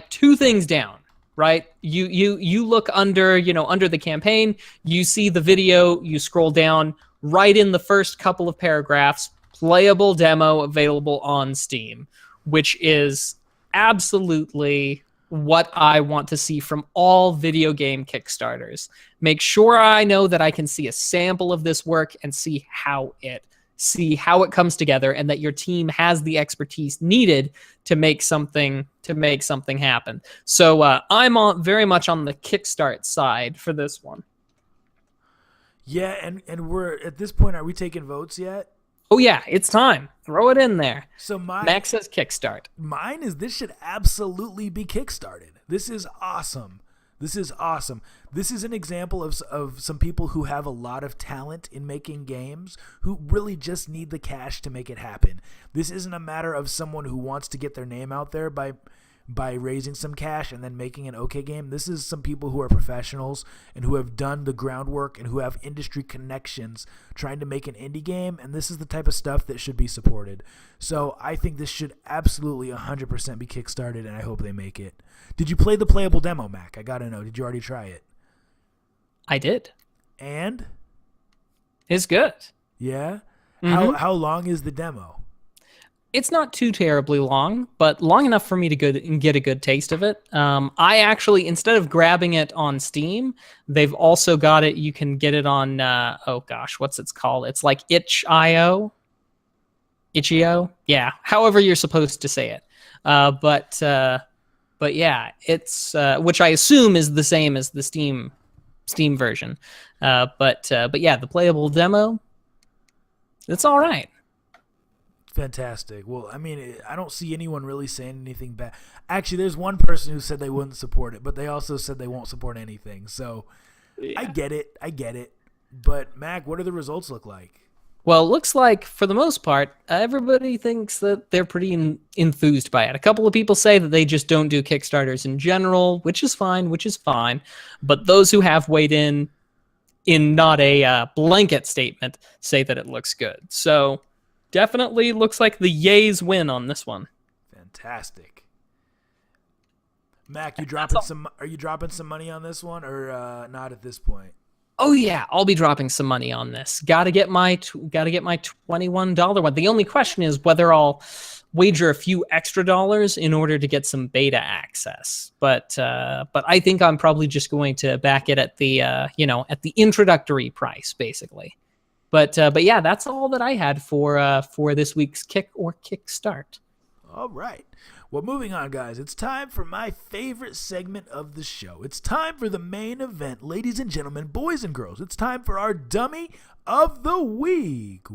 2 things down. Right? You look under the campaign, you see the video, you scroll down, right in the first couple of paragraphs, playable demo available on Steam, which is absolutely what I want to see from all video game Kickstarters. Make sure I know that I can see a sample of this work and see how it comes together, and that your team has the expertise needed to make something happen. So I'm very much on the Kickstart side for this one. Yeah, and we're at this point. Are we taking votes yet? Oh yeah, it's time. Throw it in there. So Max says Kickstart. Mine is this should absolutely be Kickstarted. This is awesome. This is awesome. This is an example of some people who have a lot of talent in making games who really just need the cash to make it happen. This isn't a matter of someone who wants to get their name out there by raising some cash and then making an okay game. This is some people who are professionals and who have done the groundwork and who have industry connections trying to make an indie game, and this is the type of stuff that should be supported. So I think this should absolutely 100% be kickstarted, and I hope they make it. Did you play the playable demo, Mac? I gotta know. Did you already try it? I did. And? It's good. Yeah? Mm-hmm. How long is the demo? It's not too terribly long, but long enough for me to get a good taste of it. I actually, instead of grabbing it on Steam, they've also got it. You can get it on, what's it called? It's like itch.io. Itch.io? Yeah, however you're supposed to say it. But yeah, it's which I assume is the same as the Steam version. But yeah, the playable demo, it's all right. Fantastic. Well, I mean, I don't see anyone really saying anything bad. Actually, there's one person who said they wouldn't support it, but they also said they won't support anything. So yeah. I get it. But Mac, what do the results look like? Well, it looks like, for the most part, everybody thinks that they're pretty enthused by it. A couple of people say that they just don't do Kickstarters in general, which is fine. But those who have weighed in not a blanket statement, say that it looks good. So definitely looks like the yays win on this one. Fantastic. Mac, are you dropping some money on this one, or not at this point? Oh yeah, I'll be dropping some money on this. Gotta get my $21 one. The only question is whether I'll wager a few extra dollars in order to get some beta access. But I think I'm probably just going to back it at the at the introductory price, basically. But yeah, that's all that I had for this week's Kickstart. All right. Well, moving on, guys. It's time for my favorite segment of the show. It's time for the main event, ladies and gentlemen, boys and girls. It's time for our Dummy of the Week.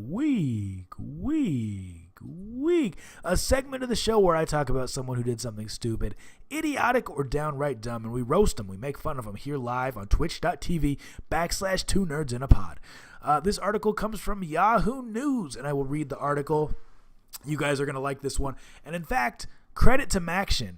A segment of the show where I talk about someone who did something stupid, idiotic, or downright dumb, and we roast them. We make fun of them here live on twitch.tv/2nerdsinapod. This article comes from Yahoo News, and I will read the article. You guys are going to like this one. And in fact, credit to Maction,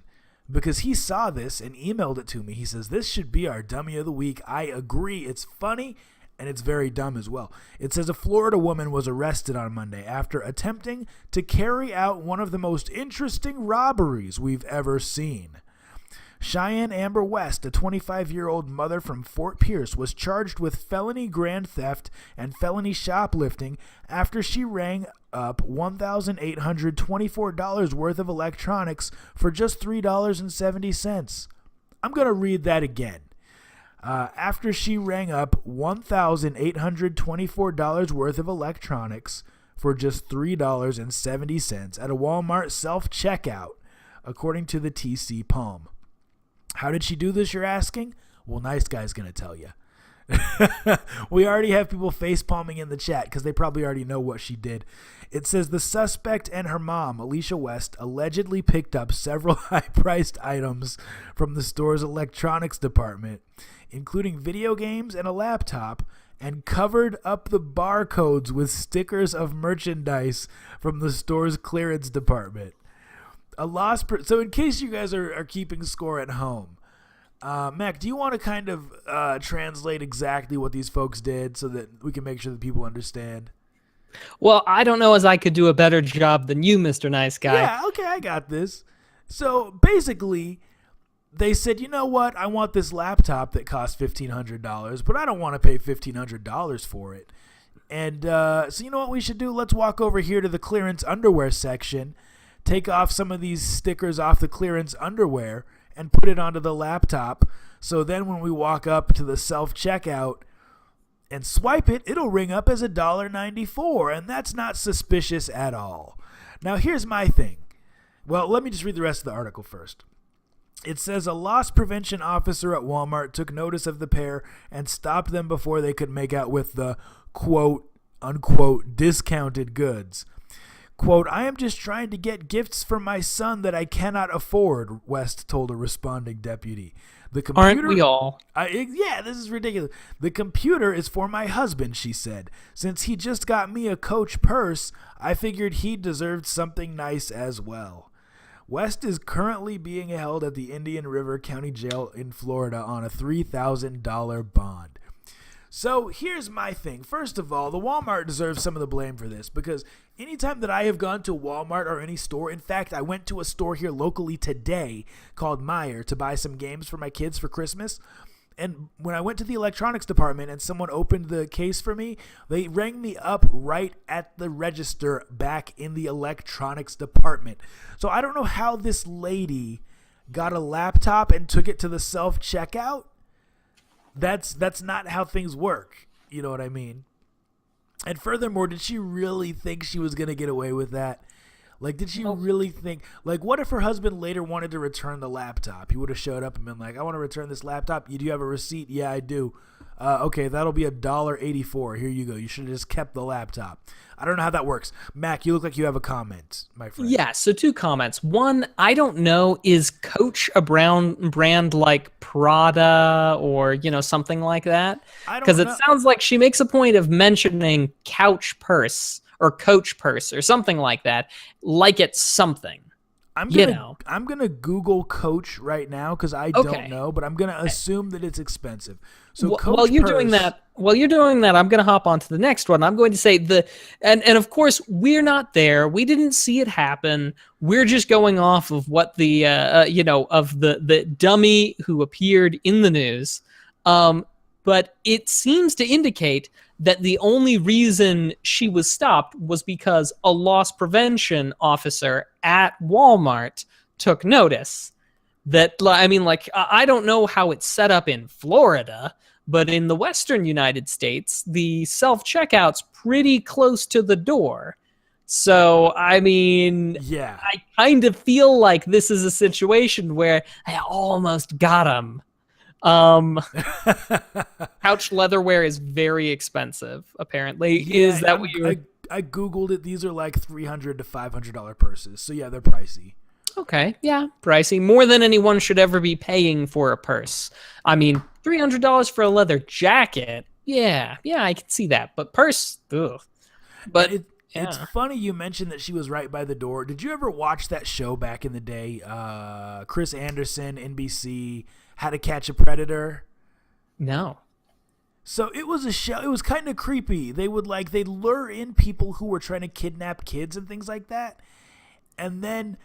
because he saw this and emailed it to me. He says, this should be our Dummy of the Week. I agree. It's funny, and it's very dumb as well. It says a Florida woman was arrested on Monday after attempting to carry out one of the most interesting robberies we've ever seen. Cheyenne Amber West, a 25-year-old mother from Fort Pierce, was charged with felony grand theft and felony shoplifting after she rang up $1,824 worth of electronics for just $3.70. I'm going to read that again. After she rang up $1,824 worth of electronics for just $3.70 at a Walmart self-checkout, according to the TC Palm. How did she do this, you're asking? Well, Nice Guy's going to tell you. We already have people face-palming in the chat because they probably already know what she did. It says the suspect and her mom, Alicia West, allegedly picked up several high-priced items from the store's electronics department, including video games and a laptop, and covered up the barcodes with stickers of merchandise from the store's clearance department. So in case you guys are keeping score at home, Mac, do you want to kind of translate exactly what these folks did so that we can make sure that people understand? Well, I don't know as I could do a better job than you, Mr. Nice Guy. Yeah, okay, I got this. So basically, they said, you know what? I want this laptop that costs $1,500, but I don't want to pay $1,500 for it. And so you know what we should do? Let's walk over here to the clearance underwear section, take off some of these stickers off the clearance underwear, and put it onto the laptop. So then when we walk up to the self-checkout and swipe it, it'll ring up as $1.94, and that's not suspicious at all. Now, here's my thing. Well, let me just read the rest of the article first. It says a loss prevention officer at Walmart took notice of the pair and stopped them before they could make out with the quote-unquote discounted goods. Quote, I am just trying to get gifts for my son that I cannot afford, West told a responding deputy. The computer, Aren't we all? yeah, this is ridiculous. The computer is for my husband, she said. Since he just got me a Coach purse, I figured he deserved something nice as well. West is currently being held at the Indian River County Jail in Florida on a $3,000 bond. So here's my thing. First of all, the Walmart deserves some of the blame for this, because anytime that I have gone to Walmart or any store, in fact, I went to a store here locally today called Meijer to buy some games for my kids for Christmas. And when I went to the electronics department and someone opened the case for me, they rang me up right at the register back in the electronics department. So I don't know how this lady got a laptop and took it to the self-checkout. That's not how things work. You know what I mean? And furthermore, did she really think she was going to get away with that? Like, did she really think, like, what if her husband later wanted to return the laptop? He would have showed up and been like, I want to return this laptop. Do you have a receipt? Yeah, I do. Okay, that'll be $1.84. Here you go. You should have just kept the laptop. I don't know how that works. Mac, you look like you have a comment, my friend. Yeah, so 2 comments. One, I don't know, is Coach a brand like Prada or, something like that? Because it sounds like she makes a point of mentioning couch purse or Coach purse or something like that, like it's something. I'm gonna Google Coach right now because I don't know, but I'm gonna assume that it's expensive. So while you're doing that, I'm gonna hop on to the next one. I'm going to say and of course we're not there. We didn't see it happen. We're just going off of what the of the dummy who appeared in the news. But it seems to indicate that the only reason she was stopped was because a loss prevention officer at Walmart took notice. I don't know how it's set up in Florida, but in the western United States, the self-checkout's pretty close to the door. So, I kind of feel like this is a situation where I almost got him. Couch leatherware is very expensive, apparently. Yeah, is that what you I Googled it. These are like $300 to $500 purses. So yeah, they're pricey. Okay, yeah, pricey. More than anyone should ever be paying for a purse. $300 for a leather jacket. Yeah, I can see that. But purse, ugh. But it's funny you mentioned that she was right by the door. Did you ever watch that show back in the day? Chris Anderson, NBC, How to Catch a Predator? No. So it was a show. It was kind of creepy. They'd lure in people who were trying to kidnap kids and things like that. And then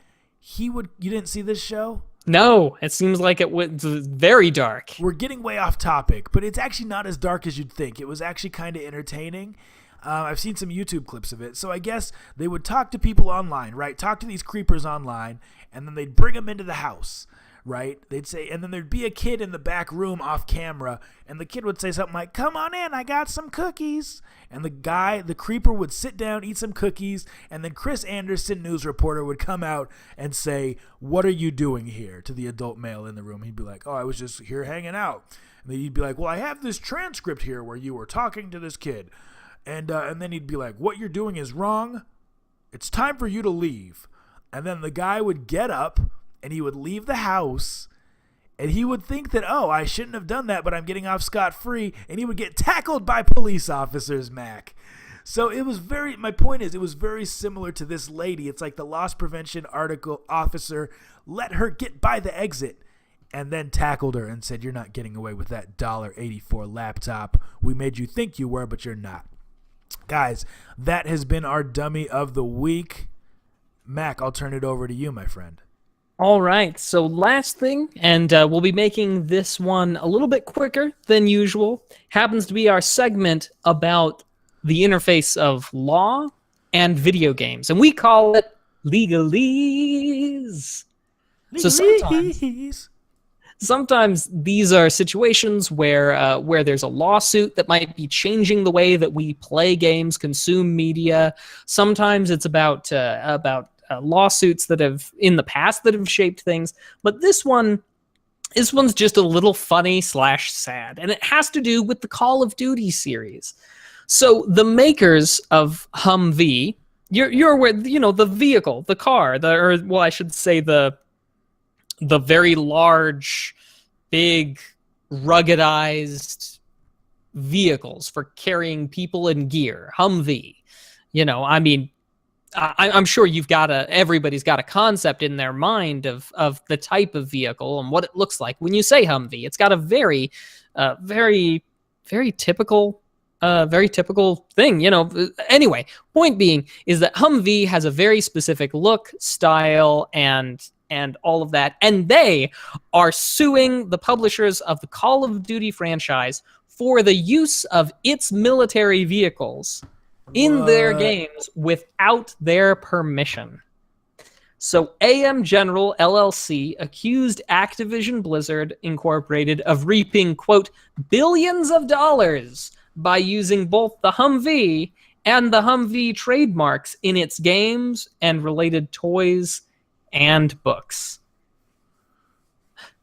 you didn't see this show? No, it seems like it was very dark. We're getting way off topic, but it's actually not as dark as you'd think. It was actually kind of entertaining. I've seen some YouTube clips of it. So I guess they would talk to people online, right? Talk to these creepers online, and then they'd bring them into the house, right? They'd say, and then there'd be a kid in the back room off camera, and the kid would say something like, "Come on in, I got some cookies." And the creeper would sit down, eat some cookies, and then Chris Anderson, news reporter, would come out and say, "What are you doing here?" to the adult male in the room. He'd be like, "Oh, I was just here hanging out." And then he'd be like, "Well, I have this transcript here where you were talking to this kid." And then he'd be like, "What you're doing is wrong. It's time for you to leave." And then the guy would get up and he would leave the house, and he would think that, "Oh, I shouldn't have done that, but I'm getting off scot-free," and he would get tackled by police officers, Mac. So my point is, it was very similar to this lady. It's like the loss prevention officer let her get by the exit and then tackled her and said, "You're not getting away with that $1.84 laptop. We made you think you were, but you're not." Guys, that has been our dummy of the week. Mac, I'll turn it over to you, my friend. All right, so last thing, and we'll be making this one a little bit quicker than usual, happens to be our segment about the interface of law and video games, and we call it Legalese. So sometimes these are situations where there's a lawsuit that might be changing the way that we play games, consume media. Sometimes it's about lawsuits that have in the past that have shaped things. But this one's just a little funny / sad, and it has to do with the Call of Duty series. So the makers of Humvee, you're aware, the vehicle, the car, I should say the very large, big, ruggedized vehicles for carrying people and gear. Humvee. I mean, I'm sure everybody's got a concept in their mind of the type of vehicle and what it looks like when you say Humvee. It's got a very, very, very typical thing. Anyway, point being is that Humvee has a very specific look, style, and all of that, and they are suing the publishers of the Call of Duty franchise for the use of its military vehicles in their games without their permission. So AM General LLC accused Activision Blizzard Incorporated of reaping, quote, billions of dollars by using both the Humvee and the Humvee trademarks in its games and related toys and books.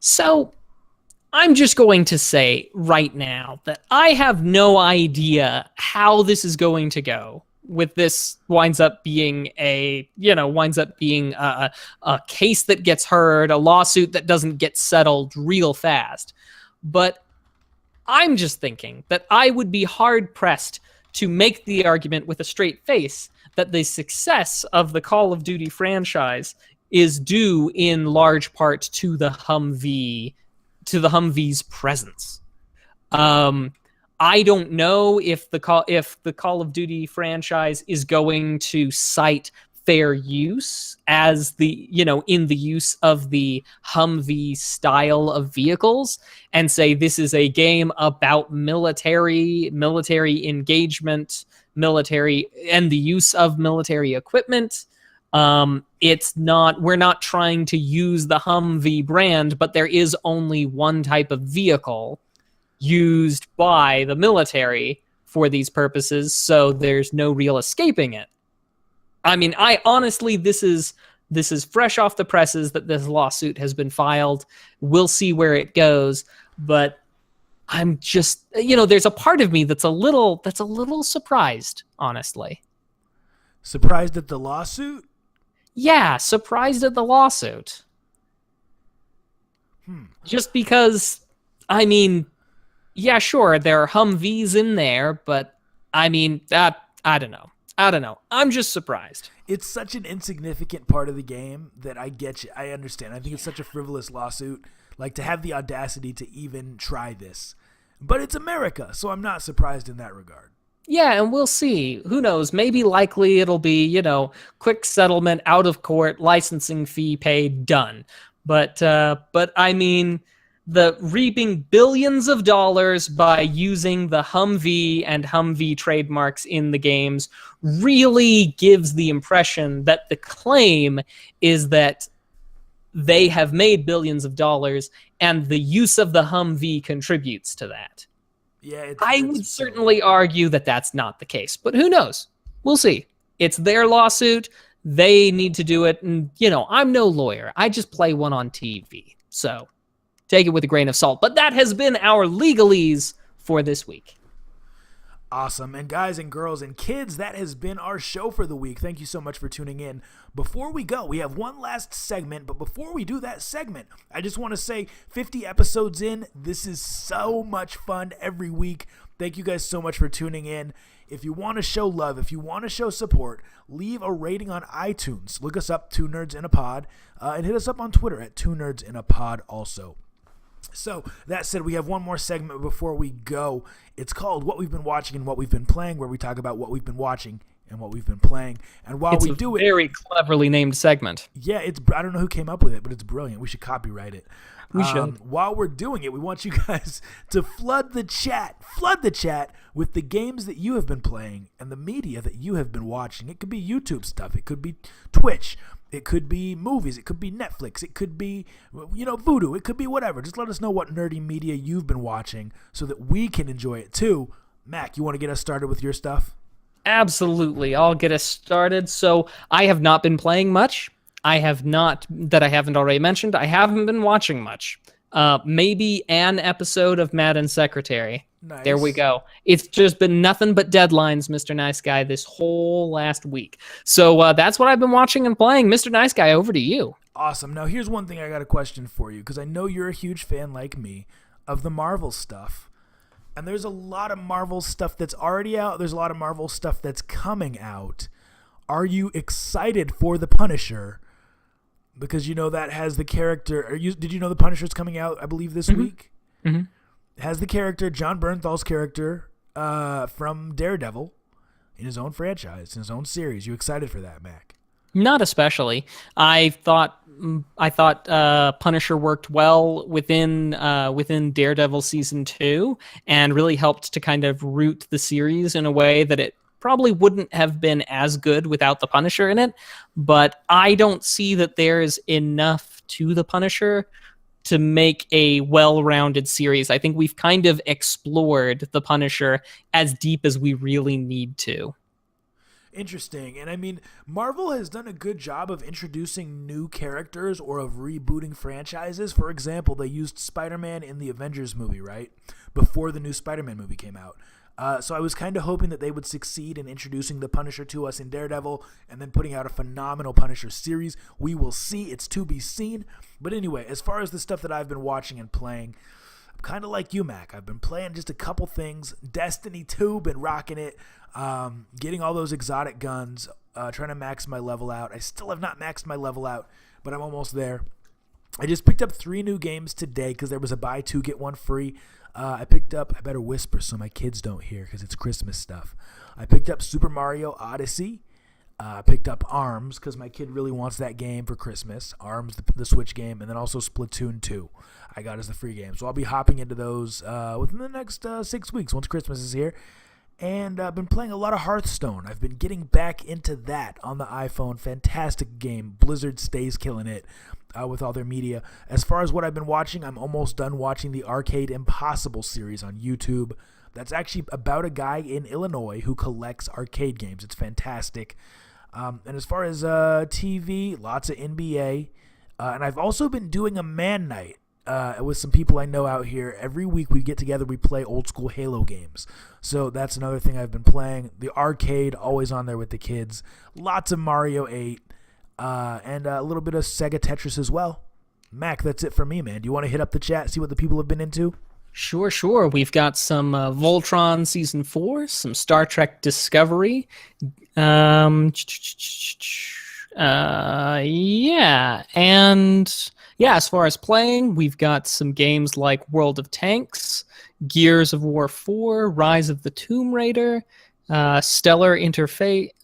So I'm just going to say right now that I have no idea how this is going to go. With this winds up being a case that gets heard, a lawsuit that doesn't get settled real fast. But I'm just thinking that I would be hard pressed to make the argument with a straight face that the success of the Call of Duty franchise is due in large part to the Humvee's presence. I don't know if the Call of Duty franchise is going to cite fair use as in the use of the Humvee style of vehicles and say this is a game about military engagement, military and the use of military equipment. We're not trying to use the Humvee brand, but there is only one type of vehicle used by the military for these purposes, so there's no real escaping it. I mean, this is fresh off the presses that this lawsuit has been filed. We'll see where it goes, but I'm just, there's a part of me that's a little surprised, honestly. Surprised at the lawsuit? Yeah, surprised at the lawsuit. Just because, I mean, yeah, sure, there are Humvees in there, but I mean, I don't know. I'm just surprised. It's such an insignificant part of the game that I get you. I understand. I think it's such a frivolous lawsuit, like to have the audacity to even try this. But it's America, so I'm not surprised in that regard. Yeah, and we'll see. Who knows? Maybe likely it'll be, quick settlement, out of court, licensing fee paid, done. But I mean, the reaping billions of dollars by using the Humvee and Humvee trademarks in the games really gives the impression that the claim is that they have made billions of dollars and the use of the Humvee contributes to that. Yeah, I would certainly argue that that's not the case, but who knows? We'll see. It's their lawsuit. They need to do it. And, I'm no lawyer. I just play one on TV. So take it with a grain of salt. But that has been our legalese for this week. Awesome. And guys and girls and kids, that has been our show for the week. Thank you so much for tuning in. Before we go, we have one last segment, but before we do that segment, I just want to say 50 episodes in, this is so much fun every week. Thank you guys so much for tuning in. If you want to show love, if you want to show support, leave a rating on iTunes. Look us up, Two Nerds in a Pod, and hit us up on Twitter at Two Nerds in a Pod also. So, that said, we have one more segment before we go. It's called What We've Been Watching and What We've Been Playing, where we talk about what we've been watching and what we've been playing. And while it's we do it... It's a very cleverly named segment. Yeah, I don't know who came up with it, but it's brilliant. We should copyright it. We should. While we're doing it, we want you guys to flood the chat with the games that you have been playing and the media that you have been watching. It could be YouTube stuff. It could be Twitch. It could be movies. It could be Netflix. It could be, Voodoo. It could be whatever. Just let us know what nerdy media you've been watching so that we can enjoy it too. Mac, you want to get us started with your stuff? Absolutely. I'll get us started. So I have not been playing much. I haven't already mentioned. I haven't been watching much. Maybe an episode of Madden Secretary. Nice. There we go. It's just been nothing but deadlines, Mr. Nice Guy, this whole last week. So that's what I've been watching and playing. Mr. Nice Guy, over to you. Awesome. Now, here's one thing I got a question for you, because I know you're a huge fan like me of the Marvel stuff. And there's a lot of Marvel stuff that's already out. There's a lot of Marvel stuff that's coming out. Are you excited for The Punisher? Because you know that has the character. Did you know The Punisher's coming out, I believe, this week? Mm-hmm. It has the character, John Bernthal's character from Daredevil in his own franchise, in his own series. You excited for that, Mac? Not especially. I thought Punisher worked well within Daredevil season 2 and really helped to kind of root the series in a way that it probably wouldn't have been as good without the Punisher in it. But I don't see that there's enough to the Punisher to make a well-rounded series. I think we've kind of explored the Punisher as deep as we really need to. Interesting. And I mean, Marvel has done a good job of introducing new characters or of rebooting franchises. For example, they used Spider-Man in the Avengers movie, right? Before the new Spider-Man movie came out. So I was kind of hoping that they would succeed in introducing the Punisher to us in Daredevil and then putting out a phenomenal Punisher series. We will see. It's to be seen. But anyway, as far as the stuff that I've been watching and playing, I'm kind of like you, Mac. I've been playing just a couple things. Destiny 2, been rocking it. Getting all those exotic guns, trying to max my level out. I still have not maxed my level out, but I'm almost there. I just picked up 3 new games today because there was a buy 2, get 1 free. I picked up, I better whisper so my kids don't hear because it's Christmas stuff. I picked up Super Mario Odyssey. I picked up ARMS because my kid really wants that game for Christmas. ARMS, the Switch game, and then also Splatoon 2 I got as the free game. So I'll be hopping into those within the next 6 weeks once Christmas is here. And I've been playing a lot of Hearthstone. I've been getting back into that on the iPhone. Fantastic game. Blizzard stays killing it with all their media. As far as what I've been watching, I'm almost done watching the Arcade Impossible series on YouTube. That's actually about a guy in Illinois who collects arcade games. It's fantastic. And as far as TV, lots of NBA. And I've also been doing a man night with some people I know out here. Every week we get together, we play old school Halo games. So that's another thing I've been playing. The arcade, always on there with the kids. Lots of Mario 8. And a little bit of Sega Tetris as well. Mac, that's it for me, man. Do you want to hit up the chat, see what the people have been into? Sure. We've got some Voltron Season 4, some Star Trek Discovery. Yeah. And yeah, as far as playing, we've got some games like World of Tanks, Gears of War 4, Rise of the Tomb Raider, Stellar Interface,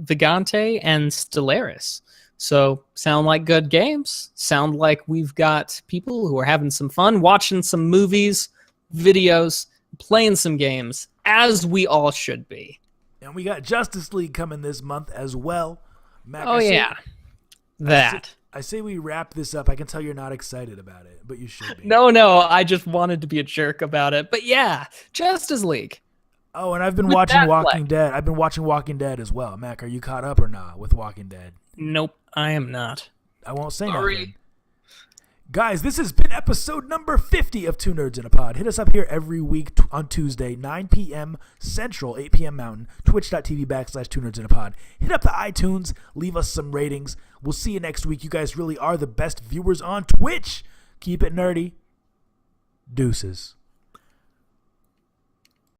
Vigante, and Stellaris. So sound like good games. Sound like we've got people who are having some fun, watching some movies, videos, playing some games, as we all should be. And we got Justice League coming this month as well. Mac, I say we wrap this up. I can tell you're not excited about it, but you should be. No, I just wanted to be a jerk about it. But yeah, Justice League. Oh, and I've been watching Walking Dead. I've been watching Walking Dead as well. Mac, are you caught up or not with Walking Dead? Nope, I am not. I won't say nothing. Guys, this has been episode number 50 of Two Nerds in a Pod. Hit us up here every week on Tuesday, 9 p.m. Central, 8 p.m. Mountain, twitch.tv/Two Nerds in a Pod. Hit up the iTunes, leave us some ratings. We'll see you next week. You guys really are the best viewers on Twitch. Keep it nerdy. Deuces.